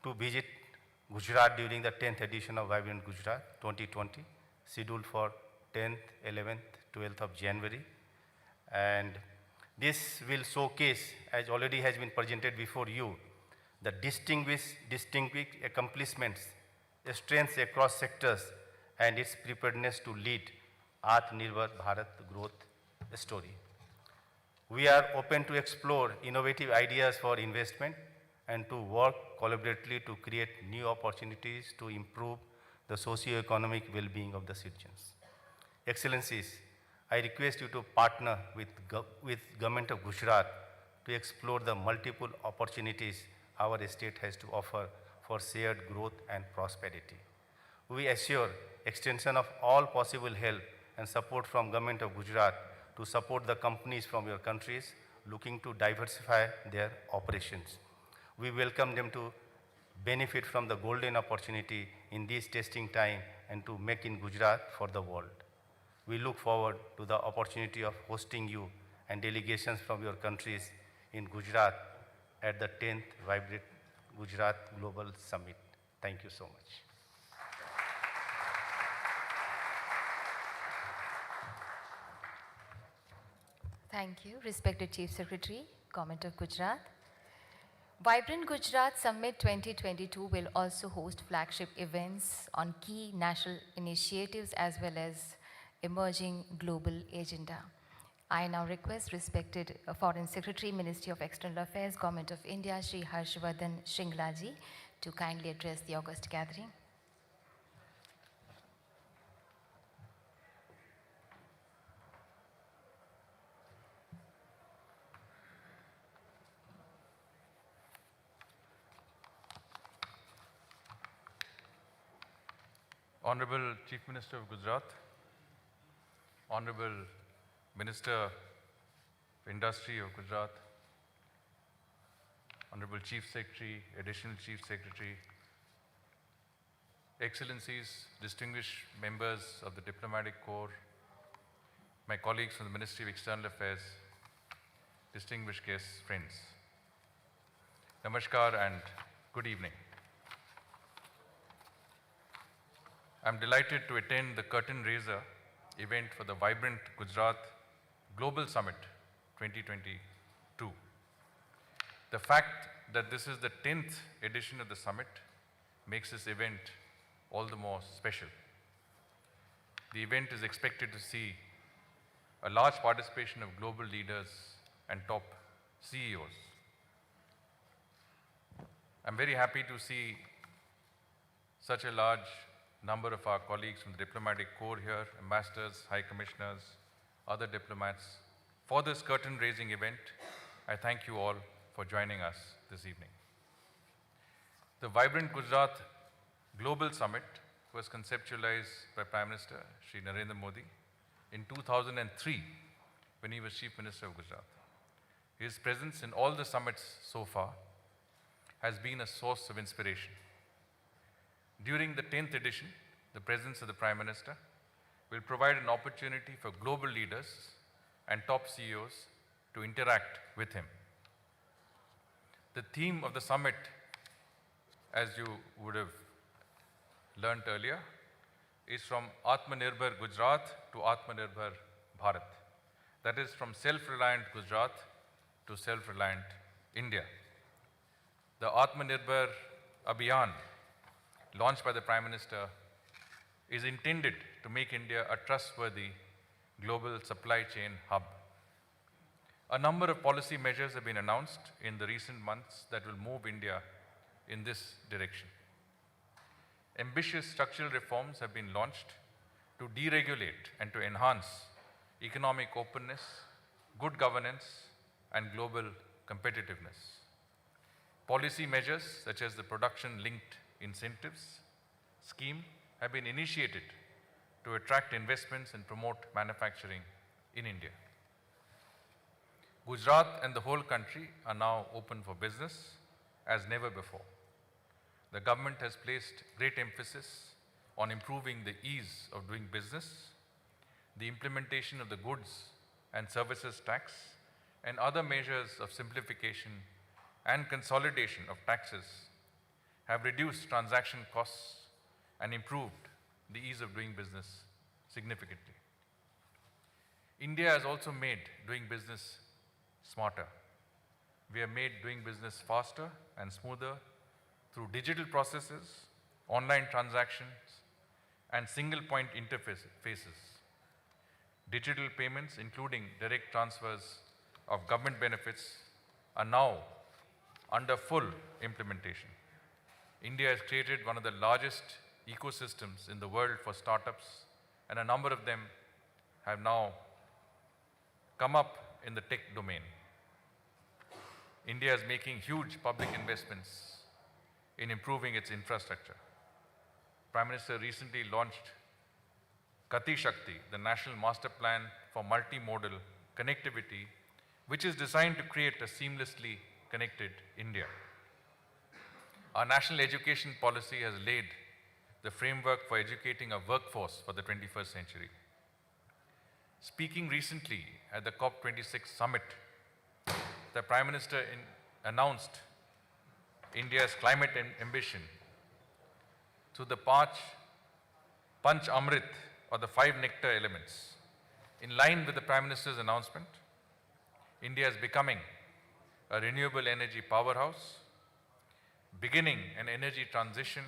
to visit Gujarat during the 10th edition of Vibrant Gujarat 2020, scheduled for 10th, 11th, 12th of January. And this will showcase, as already has been presented before you, the distinguished accomplishments, strengths across sectors, and its preparedness to lead Atmanirbhar Bharat growth story. We are open to explore innovative ideas for investment and to work collaboratively to create new opportunities to improve the socio-economic well-being of the citizens. Excellencies, I request you to partner with Government of Gujarat to explore the multiple opportunities our state has to offer for shared growth and prosperity. We assure extension of all possible help and support from Government of Gujarat to support the companies from your countries looking to diversify their operations. We welcome them to benefit from the golden opportunity in this testing time and to make in Gujarat for the world. We look forward to the opportunity of hosting you and delegations from your countries in Gujarat at the 10th Vibrant Gujarat Global Summit. Thank you so much. Thank you, respected Chief Secretary, Government of Gujarat. Vibrant Gujarat Summit 2022 will also host flagship events on key national initiatives as well as emerging global agenda. I now request respected Foreign Secretary, Ministry of External Affairs, Government of India, Shri Harshvardhan Shringla ji, to kindly address the August gathering. Honorable Chief Minister of Gujarat, Honorable Minister of Industry of Gujarat, Honorable Chief Secretary, Additional Chief Secretary, Excellencies, distinguished members of the Diplomatic Corps, my colleagues from the Ministry of External Affairs, distinguished guests, friends. Namaskar and good evening. I'm delighted to attend the curtain raiser event for the Vibrant Gujarat Global Summit 2022. The fact that this is the 10th edition of the summit makes this event all the more special. The event is expected to see a large participation of global leaders and top CEOs. I'm very happy to see such a large number of our colleagues from the Diplomatic Corps here, ambassadors, high commissioners, other diplomats. For this curtain-raising event, I thank you all for joining us this evening. The Vibrant Gujarat Global Summit was conceptualized by Prime Minister Shri Narendra Modi in 2003 when he was Chief Minister of Gujarat. His presence in all the summits so far has been a source of inspiration. During the 10th edition, the presence of the Prime Minister will provide an opportunity for global leaders and top CEOs to interact with him. The theme of the summit, as you would have learnt earlier, is from Atmanirbhar Gujarat to Atmanirbhar Bharat. That is from self-reliant Gujarat to self-reliant India. The Atmanirbhar Abhiyan, launched by the Prime Minister, is intended to make India a trustworthy global supply chain hub A number of policy measures have been announced in the recent months that will move India in this direction. Ambitious structural reforms have been launched to deregulate and to enhance economic openness, good governance, and global competitiveness. Policy measures such as the Production-Linked Incentives scheme have been initiated to attract investments and promote manufacturing in India. Gujarat and the whole country are now open for business as never before. The government has placed great emphasis on improving the ease of doing business, the implementation of the goods and services tax, and other measures of simplification and consolidation of taxes have reduced transaction costs and improved the ease of doing business significantly. India has also made doing business smarter. We have made doing business faster and smoother through digital processes, online transactions, and single point interfaces. Digital payments, including direct transfers of government benefits, are now under full implementation. India has created one of the largest ecosystems in the world for startups, and a number of them have now come up in the tech domain. India is making huge public investments in improving its infrastructure. Prime Minister recently launched Gati Shakti, the National Master Plan for Multimodal Connectivity, which is designed to create a seamlessly connected India. Our national education policy has laid the framework for educating a workforce for the 21st century. Speaking recently at the COP26 summit, the Prime Minister announced India's climate ambition through the Panch Amrit, or the 5 nectar elements. In line with the Prime Minister's announcement, India is becoming a renewable energy powerhouse, beginning an energy transition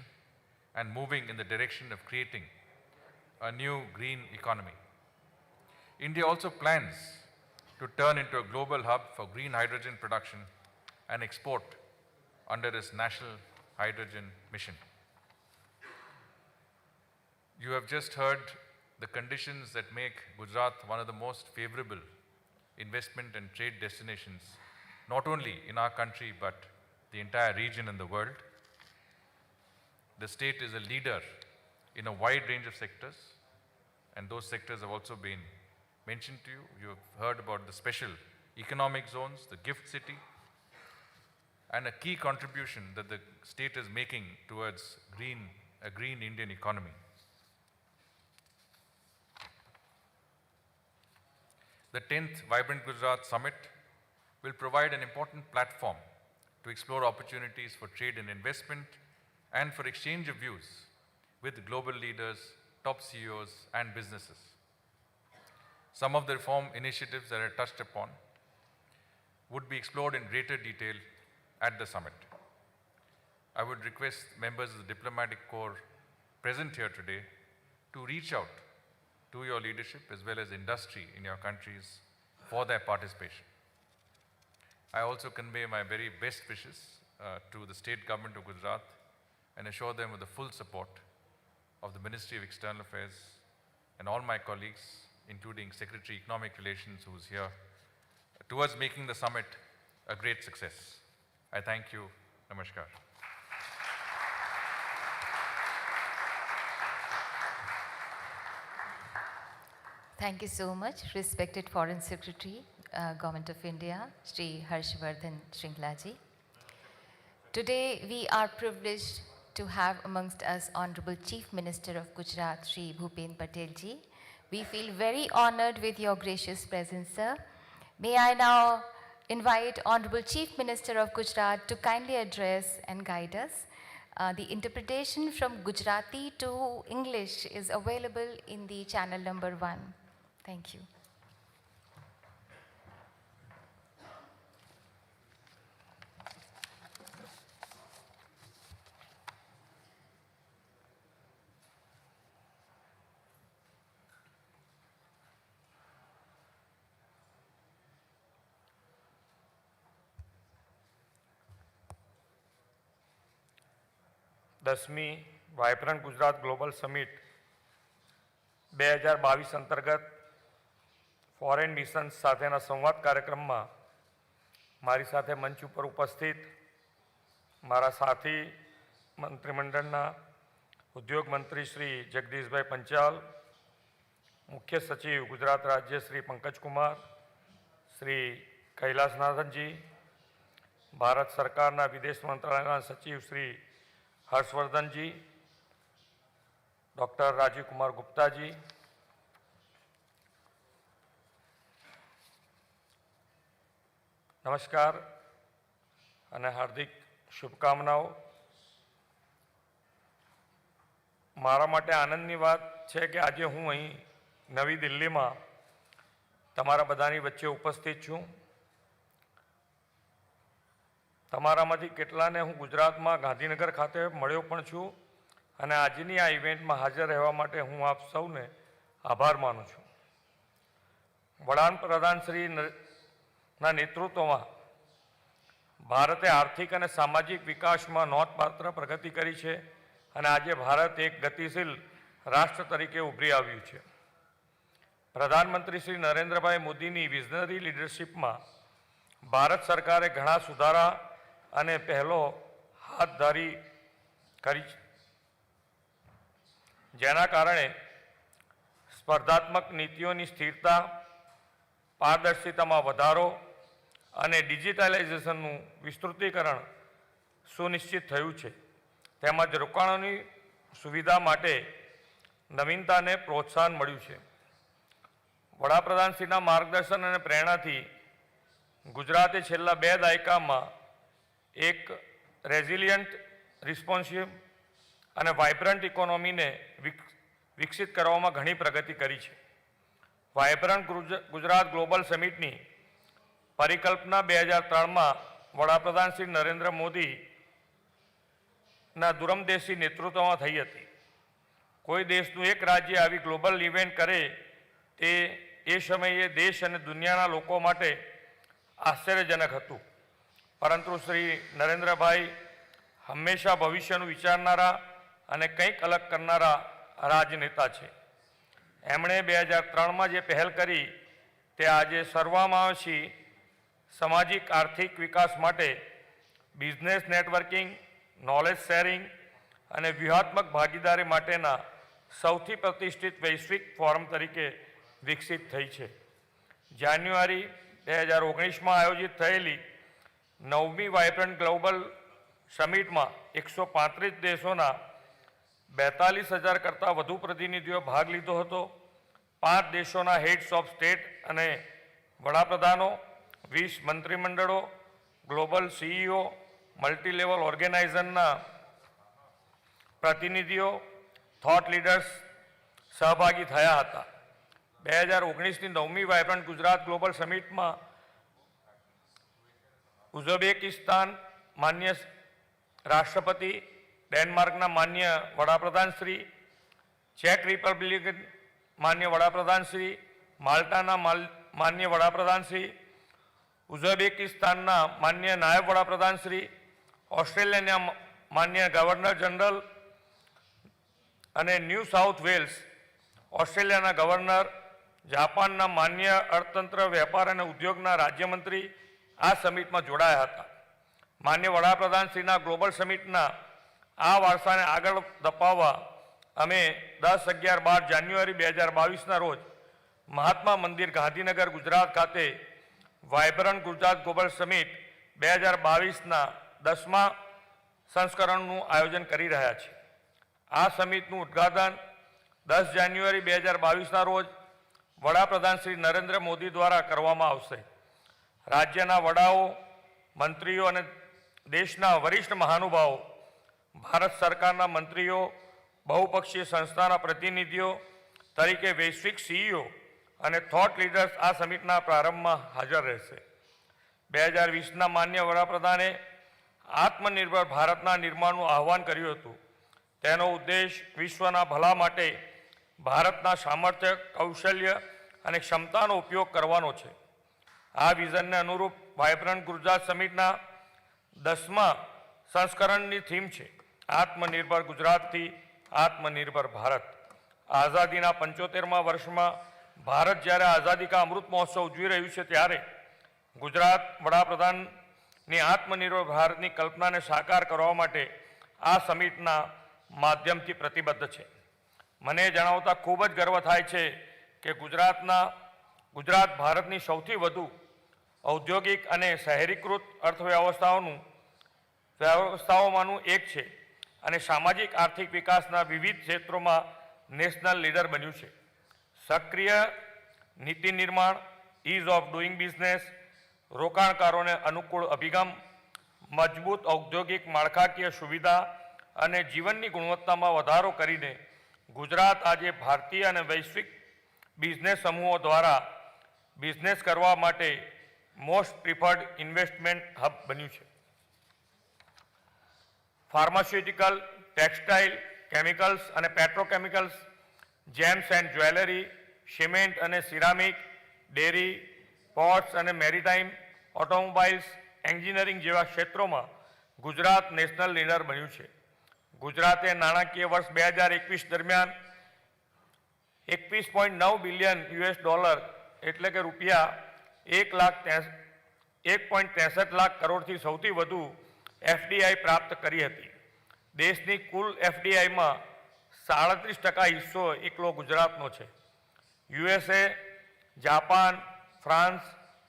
and moving in the direction of creating a new green economy. India also plans to turn into a global hub for green hydrogen production and export under its National Hydrogen Mission. You have just heard the conditions that make Gujarat one of the most favorable investment and trade destinations, not only in our country but the entire region and the world. The state is a leader in a wide range of sectors, and those sectors have also been mentioned to you. You have heard about the special economic zones, the gift city, and a key contribution that the state is making towards a green Indian economy. The 10th Vibrant Gujarat Summit will provide an important platform to explore opportunities for trade and investment and for exchange of views with global leaders, top CEOs, and businesses. Some of the reform initiatives that I touched upon would be explored in greater detail at the summit. I would request members of the diplomatic corps present here today to reach out to your leadership as well as industry in your countries for their participation. I also convey my very best wishes to the state government of Gujarat and assure them of the full support of the Ministry of External Affairs and all my colleagues, including Secretary Economic Relations, who is here, towards making the summit a great success. I thank you. Namaskar. Thank you so much, respected Foreign Secretary, Government of India, Shri Harshvardhan Shringlaji. Today, we are privileged to have amongst us Honorable Chief Minister of Gujarat, Shri Bhupen Patel ji. We feel very honored with your gracious presence, sir. May I now invite Honorable Chief Minister of Gujarat to kindly address and guide us. The interpretation from Gujarati to English is available in the channel number 1. Thank you. 10મી vibrant Gujarat global summit 2022 અંતર્ગત foreign missions સાથેના સંવાદ કાર્યક્રમમાં મારી સાથે મંચ ઉપર ઉપસ્થિત મારા સાથી મંત્રીમંડળના ઉદ્યોગ મંત્રી શ્રી જગદીશભાઈ પંચાલ, મુખ્ય સચિવ ગુજરાત રાજ્ય શ્રી પંકજકુમાર, શ્રી કૈલાસનાથનજી, ભારત સરકારના વિદેશ મંત્રાલયના સચિવ શ્રી હર્ષવર્ધનજી, ડૉક્ટર રાજીવકુમાર ગુપ્તાજી, નમસ્કાર અને હાર્દિક શુભકામનાઓ. મારા માટે આનંદની વાત છે કે આજે હું અહીં નવી દિલ્હીમાં તમારા બધાની વચ્ચે ઉપસ્થિત છું. તમારામાંથી કેટલાને હું ગુજરાતમાં ગાંધીનગર ખાતે મળ્યો પણ છું અને આજની આ ઇવેન્ટમાં હાજર રહેવા માટે હું આપ સૌને આભાર માનું છું. વડાપ્રધાનશ્રીના નેતૃત્વમાં ભારતે આર્થિક અને સામાજિક વિકાસમાં નોંધપાત્ર પ્રગતિ કરી છે અને આજે ભારત એક ગતિશીલ રાષ્ટ્ર તરીકે ઉભરી આવ્યું છે. પ્રધાનમંત્રી શ્રી નરેન્દ્રભાઈ મોદીની વિઝનરી લીડરશિપમાં ભારત સરકારે ઘણા સુધારા અને પહેલો હાથ ધરી કરી છે, જેના કારણે સ્પર્ધાત્મક નીતિઓની સ્થિરતા, પારદર્શિતામાં વધારો અને ડિજિટલાઇઝેશનનું વિસ્તૃતીકરણ સુનિશ્ચિત થયું છે. તેમજ રોકાણોની સુવિધા માટે નવીનતાને પ્રોત્સાહન મળ્યું છે. વડાપ્રધાનશ્રીના માર્ગદર્શન અને પ્રેરણાથી ગુજરાતે છેલ્લા 2 દાયકામાં એક રેઝિલિયન્ટ, રિસ્પોન્સિવ અને વાઇબ્રન્ટ ઇકોનોમીને વિકસિત કરવામાં ઘણી પ્રગતિ કરી છે. વાઇબ્રન્ટ ગુજરાત ગ્લોબલ સમિટની પરિકલ્પના 2003માં વડાપ્રધાન શ્રી નરેન્દ્ર મોદીના દૂરંદેશી નેતૃત્વમાં થઈ હતી. કોઈ દેશનું એક રાજ્ય આવી ગ્લોબલ ઇવેન્ટ કરે તે એ સમયે દેશ અને દુનિયાના લોકો માટે આશ્ચર્યજનક હતું. પરંતુ શ્રી નરેન્દ્રભાઈ હંમેશા ભવિષ્યનું વિચારનારા અને કંઈક અલગ કરનારા રાજનેતા છે. એમણે 2003માં જે પહેલ કરી તે આજે સર્વસમાવેશી સામાજિક આર્થિક વિકાસ માટે બિઝનેસ નેટવર્કિંગ, નોલેજ શેરિંગ અને વ્યૂહાત્મક ભાગીદારી માટેના સૌથી પ્રતિષ્ઠિત વૈશ્વિક ફોરમ તરીકે વિકસિત થઈ છે. જાન્યુઆરી 2019માં આયોજિત થયેલી 9મી વાઇબ્રન્ટ ગ્લોબલ સમિટમાં 135 દેશોના 42,000 કરતાં વધુ પ્રતિનિધિઓ ભાગ લીધો હતો. 5 દેશોના હેડ્સ ઓફ સ્ટેટ અને વડાપ્રધાનો, 20 મંત્રીમંડળો, ગ્લોબલ CEO, મલ્ટી લેવલ ઓર્ગેનાઇઝેશનના પ્રતિનિધિઓ, થોટ લીડર્સ સહભાગી થયા હતા. 2019ની 9મી વાઇબ્રન્ટ ગુજરાત ગ્લોબલ સમિટમાં ઉઝબેકિસ્તાન માન્ય રાષ્ટ્રપતિ, ડેનમાર્કના માન્ય વડાપ્રધાન શ્રી, ચેક રિપબ્લિક માન્ય વડાપ્રધાન શ્રી, માલ્ટાના માન્ય વડાપ્રધાન શ્રી, ઉઝબેકિસ્તાનના માન્ય નાયબ વડાપ્રધાન શ્રી, ઓસ્ટ્રેલિયાના માન્ય ગવર્નર જનરલ અને ન્યૂ સાઉથ વેલ્સ ઓસ્ટ્રેલિયાના ગવર્નર, જાપાનના માન્ય અર્થતંત્ર, વેપાર અને ઉદ્યોગના રાજ્યમંત્રી આ સમિટમાં જોડાયા હતા. માન્ય વડાપ્રધાન શ્રીના ગ્લોબલ સમિટના આ વારસાને આગળ ધપાવવા અમે 10-11-12 જાન્યુઆરી 2022ના રોજ મહાત્મા મંદિર, ગાંધીનગર, ગુજરાત ખાતે વાઇબ્રન્ટ ગુજરાત ગ્લોબલ સમિટ 2022ના 10મા સંસ્કરણનું આયોજન કરી રહ્યા છીએ. આ સમિટનું ઉદ્ઘાટન 10 જાન્યુઆરી 2022ના રોજ વડાપ્રધાન શ્રી નરેન્દ્ર મોદી દ્વારા કરવામાં આવશે. રાજ્યના વડાઓ, મંત્રીઓ અને દેશના વરિષ્ઠ મહાનુભાવો, ભારત સરકારના મંત્રીઓ, બહુપક્ષીય સંસ્થાના પ્રતિનિધિઓ તરીકે વૈશ્વિક CEO અને થોટ લીડર્સ આ સમિટના પ્રારંભમાં હાજર રહેશે. 2020ના માન્ય વડાપ્રધાને આત્મનિર્ભર ભારતના નિર્માણનું આહ્વાન કર્યું હતું. તેનો ઉદ્દેશ વિશ્વના ભલા માટે ભારતના સામર્થ્ય, કૌશલ્ય અને ક્ષમતાનો ઉપયોગ કરવાનો છે. આ વિઝનને અનુરૂપ વાઇબ્રન્ટ ગુજરાત સમિટના 10મા સંસ્કરણની થીમ છે આત્મનિર્ભર ગુજરાતથી આત્મનિર્ભર ભારત. આઝાદીના 75મા વર્ષમાં ભારત જ્યારે આઝાદી કા અમૃત મહોત્સવ ઉજવી રહ્યું છે ત્યારે ગુજરાત વડાપ્રધાનની આત્મનિર્ભર ભારતની કલ્પનાને સાકાર કરવા માટે આ સમિટના માધ્યમથી પ્રતિબદ્ધ છે. મને જણાવતા ખૂબ જ ગર્વ થાય છે કે ગુજરાત ભારતની સૌથી વધુ ઔદ્યોગિક અને શહેરીકૃત વ્યવસ્થાઓમાંનું એક છે અને સામાજિક આર્થિક વિકાસના વિવિધ ક્ષેત્રોમાં નેશનલ લીડર બન્યું છે. સક્રિય નીતિ નિર્માણ, ઇઝ ઓફ ડુઇંગ બિઝનેસ, રોકાણકારોને અનુકૂળ અભિગમ, મજબૂત ઔદ્યોગિક માળખાકીય સુવિધા અને જીવનની ગુણવત્તામાં વધારો કરીને ગુજરાત આજે ભારતીય અને વૈશ્વિક બિઝનેસ સમૂહો દ્વારા બિઝનેસ કરવા માટે મોસ્ટ પ્રિફર્ડ ઇન્વેસ્ટમેન્ટ હબ બન્યું છે. ફાર્માસ્યુટિકલ, ટેક્સટાઇલ, કેમિકલ્સ અને petrochemicals, gems and jewellery, cement અને સિરામિક, ડેરી, પોર્ટ્સ અને મેરીટાઈમ, ઓટોમોબાઈલ્સ, એન્જિનિયરિંગ જેવા ક્ષેત્રોમાં ગુજરાત નેશનલ લીડર બન્યું છે. ગુજરાતે નાણાકીય વર્ષ 2021 દરમિયાન $21.9 બિલિયન એટલે કે રૂપિયા 1.63 લાખ કરોડથી સૌથી વધુ એફડીઆઈ પ્રાપ્ત કરી હતી. દેશની કુલ એફડીઆઈમાં 37% હિસ્સો એકલો ગુજરાતનો છે. USA, Japan, France,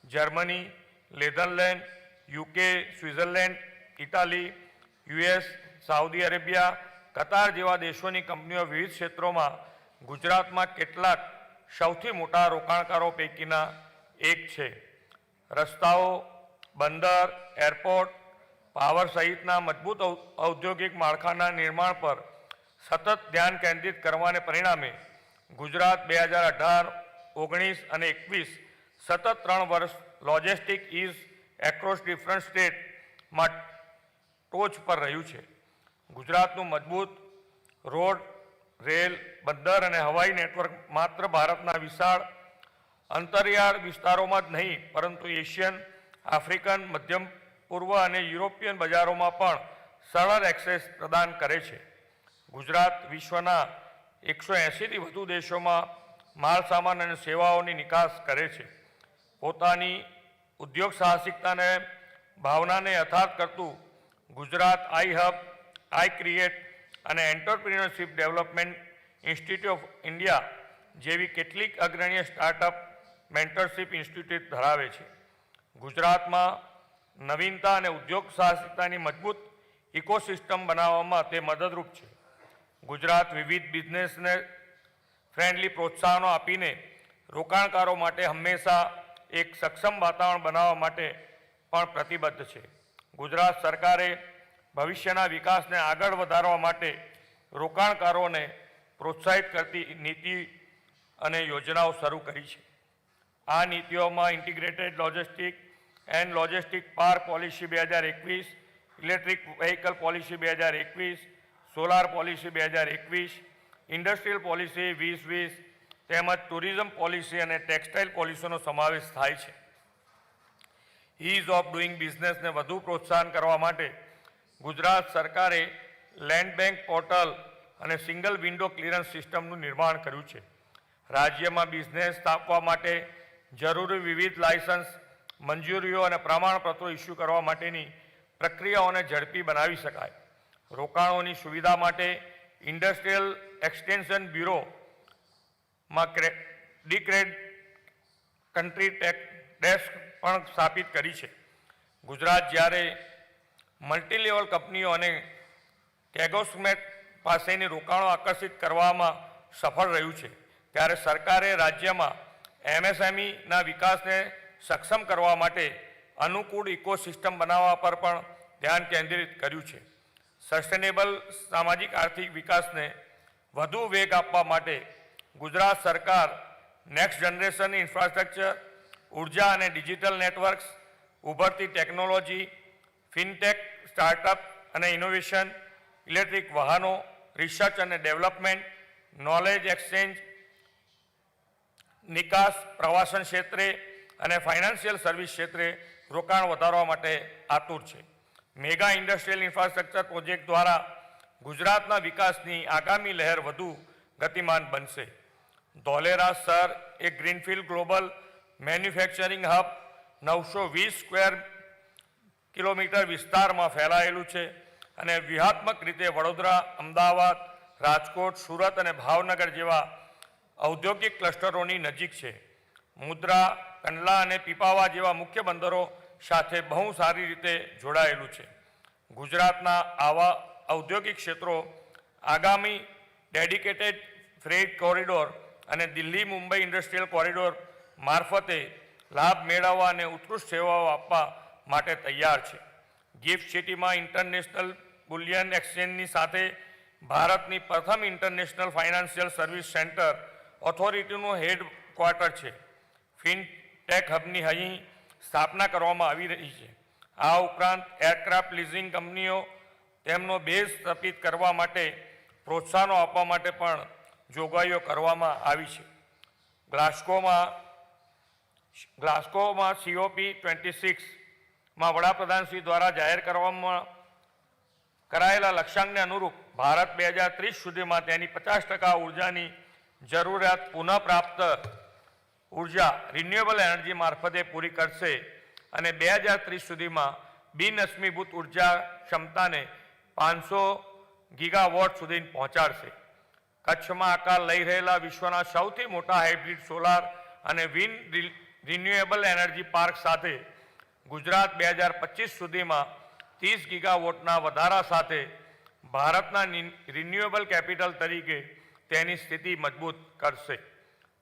Germany, Netherland, UK, Switzerland, Italy, US, Saudi Arabia, Qatar જેવા દેશોની કંપનીઓ વિવિધ ક્ષેત્રોમાં ગુજરાતમાં કેટલાક સૌથી મોટા રોકાણકારો પૈકીના એક છે. રસ્તાઓ, બંદર, એરપોર્ટ, પાવર સહિતના મજબૂત ઔદ્યોગિક માળખાના નિર્માણ પર સતત ધ્યાન કેન્દ્રિત કરવાને પરિણામે ગુજરાત 2018, 19 અને 21 સતત 3 વર્ષ લોજિસ્ટિક ઇઝ એક્રોસ ડિફરન્ટ સ્ટેટમાં ટોચ પર રહ્યું છે. ગુજરાતનું મજબૂત રોડ, રેલ, બંદર અને હવાઈ નેટવર્ક માત્ર ભારતના વિશાળ અંતરિયાળ વિસ્તારોમાં જ નહીં પરંતુ એશિયન, આફ્રિકન, મધ્યમ પૂર્વ અને યુરોપિયન બજારોમાં પણ સરળ એક્સેસ પ્રદાન કરે છે. ગુજરાત વિશ્વના 180થી વધુ દેશોમાં માલ સામાન અને સેવાઓની નિકાસ કરે છે. પોતાની ઉદ્યોગ સાહસિકતાને ભાવનાને યથાર્થ કરતું Gujarat I hub, I create અને entrepreneurship development institute of India જેવી કેટલીક અગ્રણીય સ્ટાર્ટઅપ મેન્ટરશિપ ઇન્સ્ટિટ્યૂટ ધરાવે છે. ગુજરાતમાં નવીનતા અને ઉદ્યોગ સાહસિકતાની મજબૂત ઇકોસિસ્ટમ બનાવવામાં તે મદદરૂપ છે. ગુજરાત વિવિધ બિઝનેસને ફ્રેન્ડલી પ્રોત્સાહનો આપીને રોકાણકારો માટે હંમેશા એક સક્ષમ વાતાવરણ બનાવવા માટે પણ પ્રતિબદ્ધ છે. ગુજરાત સરકારે ભવિષ્યના વિકાસને આગળ વધારવા માટે રોકાણકારોને પ્રોત્સાહિત કરતી નીતિ અને યોજનાઓ શરૂ કરી છે. આ નીતિઓમાં integrated logistic park policy 2021, electric vehicle policy 2021, solar policy 2021, industrial policy 2020 તેમજ ટુરિઝમ પોલિસી અને ટેક્સટાઇલ પોલિસીનો સમાવેશ થાય છે. ઇઝ ઓફ ડુઇંગ બિઝનેસને વધુ પ્રોત્સાહન કરવા માટે ગુજરાત સરકારે લેન્ડ બેંક પોર્ટલ અને સિંગલ વિન્ડો ક્લિયરન્સ સિસ્ટમનું નિર્માણ કર્યું છે. રાજ્યમાં બિઝનેસ સ્થાપવા માટે જરૂરી વિવિધ લાયસન્સ, મંજૂરીઓ અને પ્રમાણપત્રો ઇસ્યુ કરવા માટેની પ્રક્રિયાઓને ઝડપી બનાવી શકાય. રોકાણોની સુવિધા માટે ઇન્ડસ્ટ્રીયલ એક્સટેન્શન બ્યુરોમાં કન્ટ્રી ડેસ્ક પણ સ્થાપિત કરી છે. ગુજરાત જ્યારે મલ્ટીલેવલ કંપનીઓ અને કેગોસ્મેટ પાસેની રોકાણો આકર્ષિત કરવામાં સફળ રહ્યું છે ત્યારે સરકારે રાજ્યમાં એમએસએમઈના વિકાસને સક્ષમ કરવા માટે અનુકૂળ ઇકોસિસ્ટમ બનાવવા પર પણ ધ્યાન કેન્દ્રિત કર્યું છે. સસ્ટેનેબલ સામાજિક આર્થિક વિકાસને વધુ વેગ આપવા માટે ગુજરાત સરકાર નેક્સ્ટ જનરેશન ઇન્ફ્રાસ્ટ્રક્ચર, ઉર્જા અને ડિજિટલ નેટવર્ક્સ, ઉભરતી ટેકનોલોજી, ફિનટેક, સ્ટાર્ટઅપ અને ઇનોવેશન, ઇલેક્ટ્રિક વાહનો, રિસર્ચ અને ડેવલપમેન્ટ, નોલેજ એક્સચેન્જ, નિકાસ, પ્રવાસન ક્ષેત્રે અને ફાઇનાન્શિયલ સર્વિસ ક્ષેત્રે રોકાણ વધારવા માટે આતુર છે. મેગા ઇન્ડસ્ટ્રીયલ ઇન્ફ્રાસ્ટ્રક્ચર પ્રોજેક્ટ દ્વારા ગુજરાતના વિકાસની આગામી લહેર વધુ ગતિમાન બનશે. ધોલેરા શહેર એક greenfield global manufacturing hub 920 square kilometre વિસ્તારમાં ફેલાયેલું છે અને વ્યૂહાત્મક રીતે વડોદરા, અમદાવાદ, રાજકોટ, સુરત અને ભાવનગર જેવા ઔદ્યોગિક ક્લસ્ટરોની નજીક છે. મુદ્રા, કંડલા અને પીપાવા જેવા મુખ્ય બંદરો સાથે બહુ સારી રીતે જોડાયેલું છે. ગુજરાતના આવા ઔદ્યોગિક ક્ષેત્રો આગામી ડેડિકેટેડ ફ્રેટ કોરિડોર અને દિલ્હી મુંબઈ ઇન્ડસ્ટ્રીયલ કોરિડોર મારફતે લાભ મેળવવા અને ઉત્કૃષ્ટ સેવાઓ આપવા માટે તૈયાર છે. ગિફ્ટ સિટીમાં ઇન્ટરનેશનલ બુલિયન એક્સચેન્જની સાથે ભારતની પ્રથમ ઇન્ટરનેશનલ ફાઇનાન્શિયલ સર્વિસ સેન્ટર ઓથોરિટીનું હેડક્વાર્ટર છે. ફિનટેક હબની અહીં સ્થાપના કરવામાં આવી રહી છે. આ ઉપરાંત એરક્રાફ્ટ લીઝિંગ કંપનીઓ તેમનો બેઝ સ્થાપિત કરવા માટે પ્રોત્સાહનો આપવા માટે પણ જોગવાઈઓ કરવામાં આવી છે. ગ્લાસ્કોમાં COP26માં વડાપ્રધાનશ્રી દ્વારા જાહેર કરવામાં કરાયેલા લક્ષ્યાંકને અનુરૂપ ભારત 2030 સુધીમાં તેની 50% ઉર્જાની જરૂરિયાત પુનઃપ્રાપ્ત ઉર્જા રિન્યુએબલ એનર્જી મારફતે પૂરી કરશે અને 2030 સુધીમાં બિનઅશ્મિભૂત ઉર્જા ક્ષમતાને 500 ગીગાવોટ સુધી પહોંચાડશે. કચ્છમાં આકાર લઈ રહેલા વિશ્વના સૌથી મોટા હાઇબ્રિડ સોલાર અને વિન્ડ રિન્યુએબલ એનર્જી પાર્ક સાથે ગુજરાત 2025 સુધીમાં 30 ગીગાવોટના વધારા સાથે ભારતના રિન્યુએબલ કેપિટલ તરીકે તેની સ્થિતિ મજબૂત કરશે.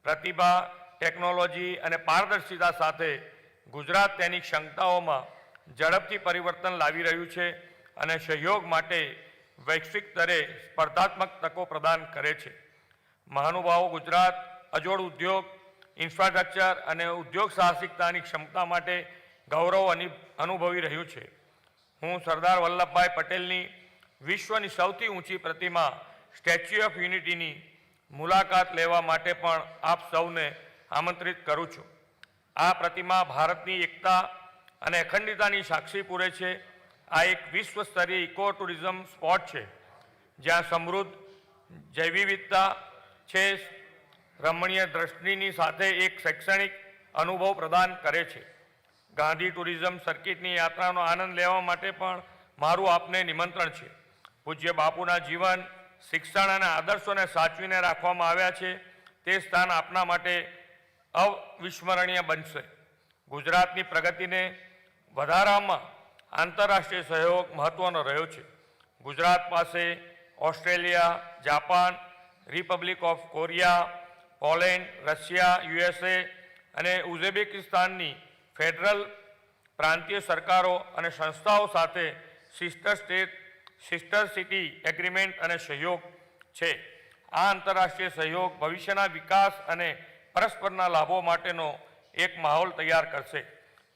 પ્રતિભા, ટેકનોલોજી અને પારદર્શિતા સાથે ગુજરાત તેની ક્ષમતાઓમાં ઝડપથી પરિવર્તન લાવી રહ્યું છે અને સહયોગ માટે વૈશ્વિક સ્તરે સ્પર્ધાત્મક તકો પ્રદાન કરે છે. મહાનુભાવો, ગુજરાત અજોડ ઉદ્યોગ, ઇન્ફ્રાસ્ટ્રક્ચર અને ઉદ્યોગ સાહસિકતાની ક્ષમતા માટે ગૌરવ અનુભવી રહ્યું છે. હું સરદાર વલ્લભભાઈ પટેલની વિશ્વની સૌથી ઊંચી પ્રતિમા સ્ટેચ્યુ ઓફ યુનિટીની મુલાકાત લેવા માટે પણ આપ સૌને આમંત્રિત કરું છું. આ પ્રતિમા ભારતની એકતા અને અખંડિતતાની સાક્ષી પૂરે છે. આ એક વિશ્વ સ્તરીય ઇકો ટુરિઝમ સ્પોટ છે જ્યાં સમૃદ્ધ જૈવ વિવિધતા છે, રમણીય દ્રષ્ટિની સાથે એક શૈક્ષણિક અનુભવ પ્રદાન કરે છે. ગાંધી ટુરિઝમ સર્કિટની યાત્રાનો આનંદ લેવા માટે પણ મારું આપને નિમંત્રણ છે. પૂજ્ય બાપુના જીવન, શિક્ષણ અને આદર્શોને સાચવીને રાખવામાં આવ્યા છે તે સ્થાન આપના માટે અવિસ્મરણીય બનશે. ગુજરાતની પ્રગતિને વધારવામાં આંતરરાષ્ટ્રીય સહયોગ મહત્વનો રહ્યો છે. ગુજરાત પાસે Australia, Japan, Republic of Korea, Poland, Russia, USA અને ઉઝબેકિસ્તાનની ફેડરલ પ્રાંતીય સરકારો અને સંસ્થાઓ સાથે સિસ્ટર સિટી એગ્રીમેન્ટ અને સહયોગ છે. આ આંતરરાષ્ટ્રીય સહયોગ ભવિષ્યના વિકાસ અને પરસ્પરના લાભો માટેનો એક માહોલ તૈયાર કરશે.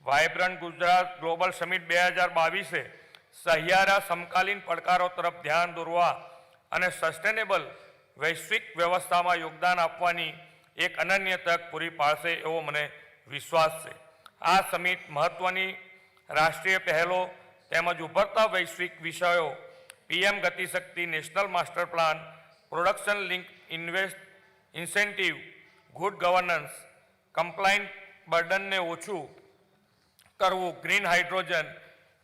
વાયબ્રન્ટ ગુજરાત ગ્લોબલ સમિટ 2022 સહિયારા સમકાલીન પડકારો તરફ ધ્યાન દોરવા અને સસ્ટેનેબલ વૈશ્વિક વ્યવસ્થામાં યોગદાન આપવાની એક અનન્ય તક પૂરી પાડશે એવો મને વિશ્વાસ છે. આ સમિટ મહત્વની રાષ્ટ્રીય પહેલો તેમજ ઉભરતા વૈશ્વિક વિષયો, PM Gatishakti, national master plan, production link incentive, good governance, compliant બર્ડનને ઓછું કરવું, ગ્રીન હાઇડ્રોજન,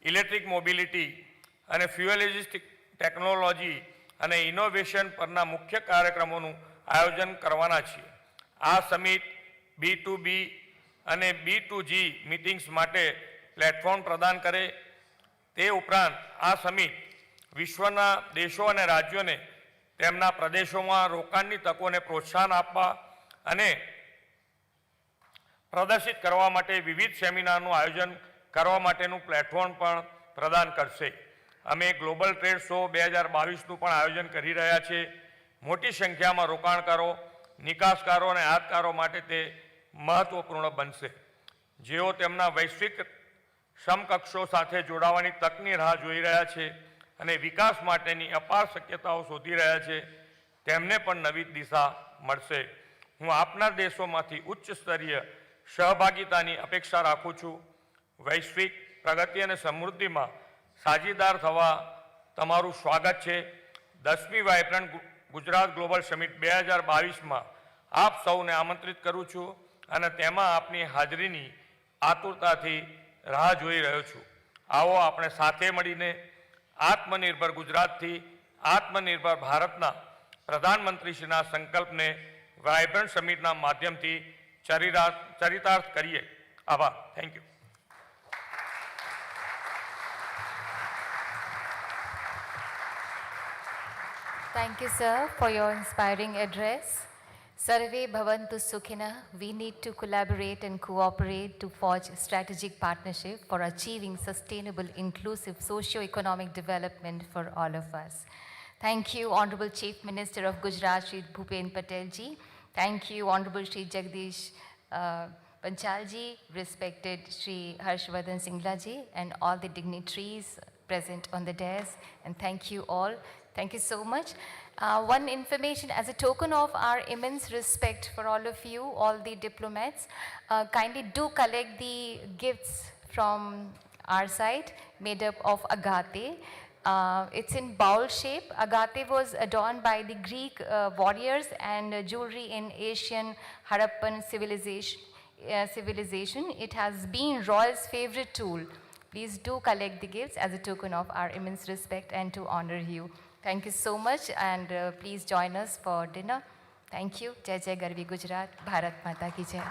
ઇલેક્ટ્રિક મોબિલિટી અને ફ્યુએલિસ્ટિક ટેકનોલોજી અને ઇનોવેશન પરના મુખ્ય કાર્યક્રમોનું આયોજન કરવાના છીએ. આ સમિટ B2B અને B2G મીટિંગ્સ માટે પ્લેટફોર્મ પ્રદાન કરે. તે ઉપરાંત આ સમિટ વિશ્વના દેશો અને રાજ્યોને તેમના પ્રદેશોમાં રોકાણની તકોને પ્રોત્સાહન આપવા અને પ્રદર્શિત કરવા માટે વિવિધ સેમિનારનું આયોજન કરવા માટેનું પ્લેટફોર્મ પણ પ્રદાન કરશે. અમે ગ્લોબલ ટ્રેડ શો 2022નું પણ આયોજન કરી રહ્યા છીએ. મોટી સંખ્યામાં રોકાણકારો, નિકાસકારો અને આયાતકારો માટે તે મહત્વપૂર્ણ બનશે. જેઓ તેમના વૈશ્વિક સમકક્ષો સાથે જોડાવાની તકની રાહ જોઈ રહ્યા છે અને વિકાસ માટેની અપાર શક્યતાઓ શોધી રહ્યા છે, તેમને પણ નવી દિશા મળશે. હું આપના દેશોમાંથી ઉચ્ચ સ્તરીય સહભાગિતાની અપેક્ષા રાખું છું. વૈશ્વિક પ્રગતિ અને સમૃદ્ધિમાં સાજીદાર થવા તમારું સ્વાગત છે. 10મી વાઇબ્રન્ટ ગુજરાત ગ્લોબલ સમિટ 2022માં આપ સૌને આમંત્રિત કરું છું અને તેમાં આપની હાજરીની આતુરતાથી રાહ જોઈ રહ્યો છું. આવો આપણે સાથે મળીને આત્મનિર્ભર ગુજરાતથી આત્મનિર્ભર ભારતના પ્રધાનમંત્રીશ્રીના સંકલ્પને વાઇબ્રન્ટ સમિટના માધ્યમથી ચરિતાર્થ કરીએ. આભાર. Thank you. Thank you, sir, for your inspiring address. Sarve Bhavantu Sukhina, we need to collaborate and cooperate to forge strategic partnership for achieving sustainable, inclusive, socio-economic development for all of us. Thank you, Honorable Chief Minister of Gujarat, Shri Bhupen Patel ji. Thank you, Honorable Shri Jagdish Panchal ji, respected Shri Harshvardhan Singla ji, and all the dignitaries present on the dais. And thank you all. Thank you so much. One information, as a token of our immense respect for all of you, all the diplomats, kindly do collect the gifts from our side made up of agate. It's in bowl shape. Agate was adorned by the Greek warriors and jewelry in Asian Harappan civilization. It has been royal's favorite tool. Please do collect the gifts as a token of our immense respect and to honor you. Thank you so much, and please join us for dinner. Thank you. Jai Jai Garvi Gujarat. Bharat Mata Ki Jai.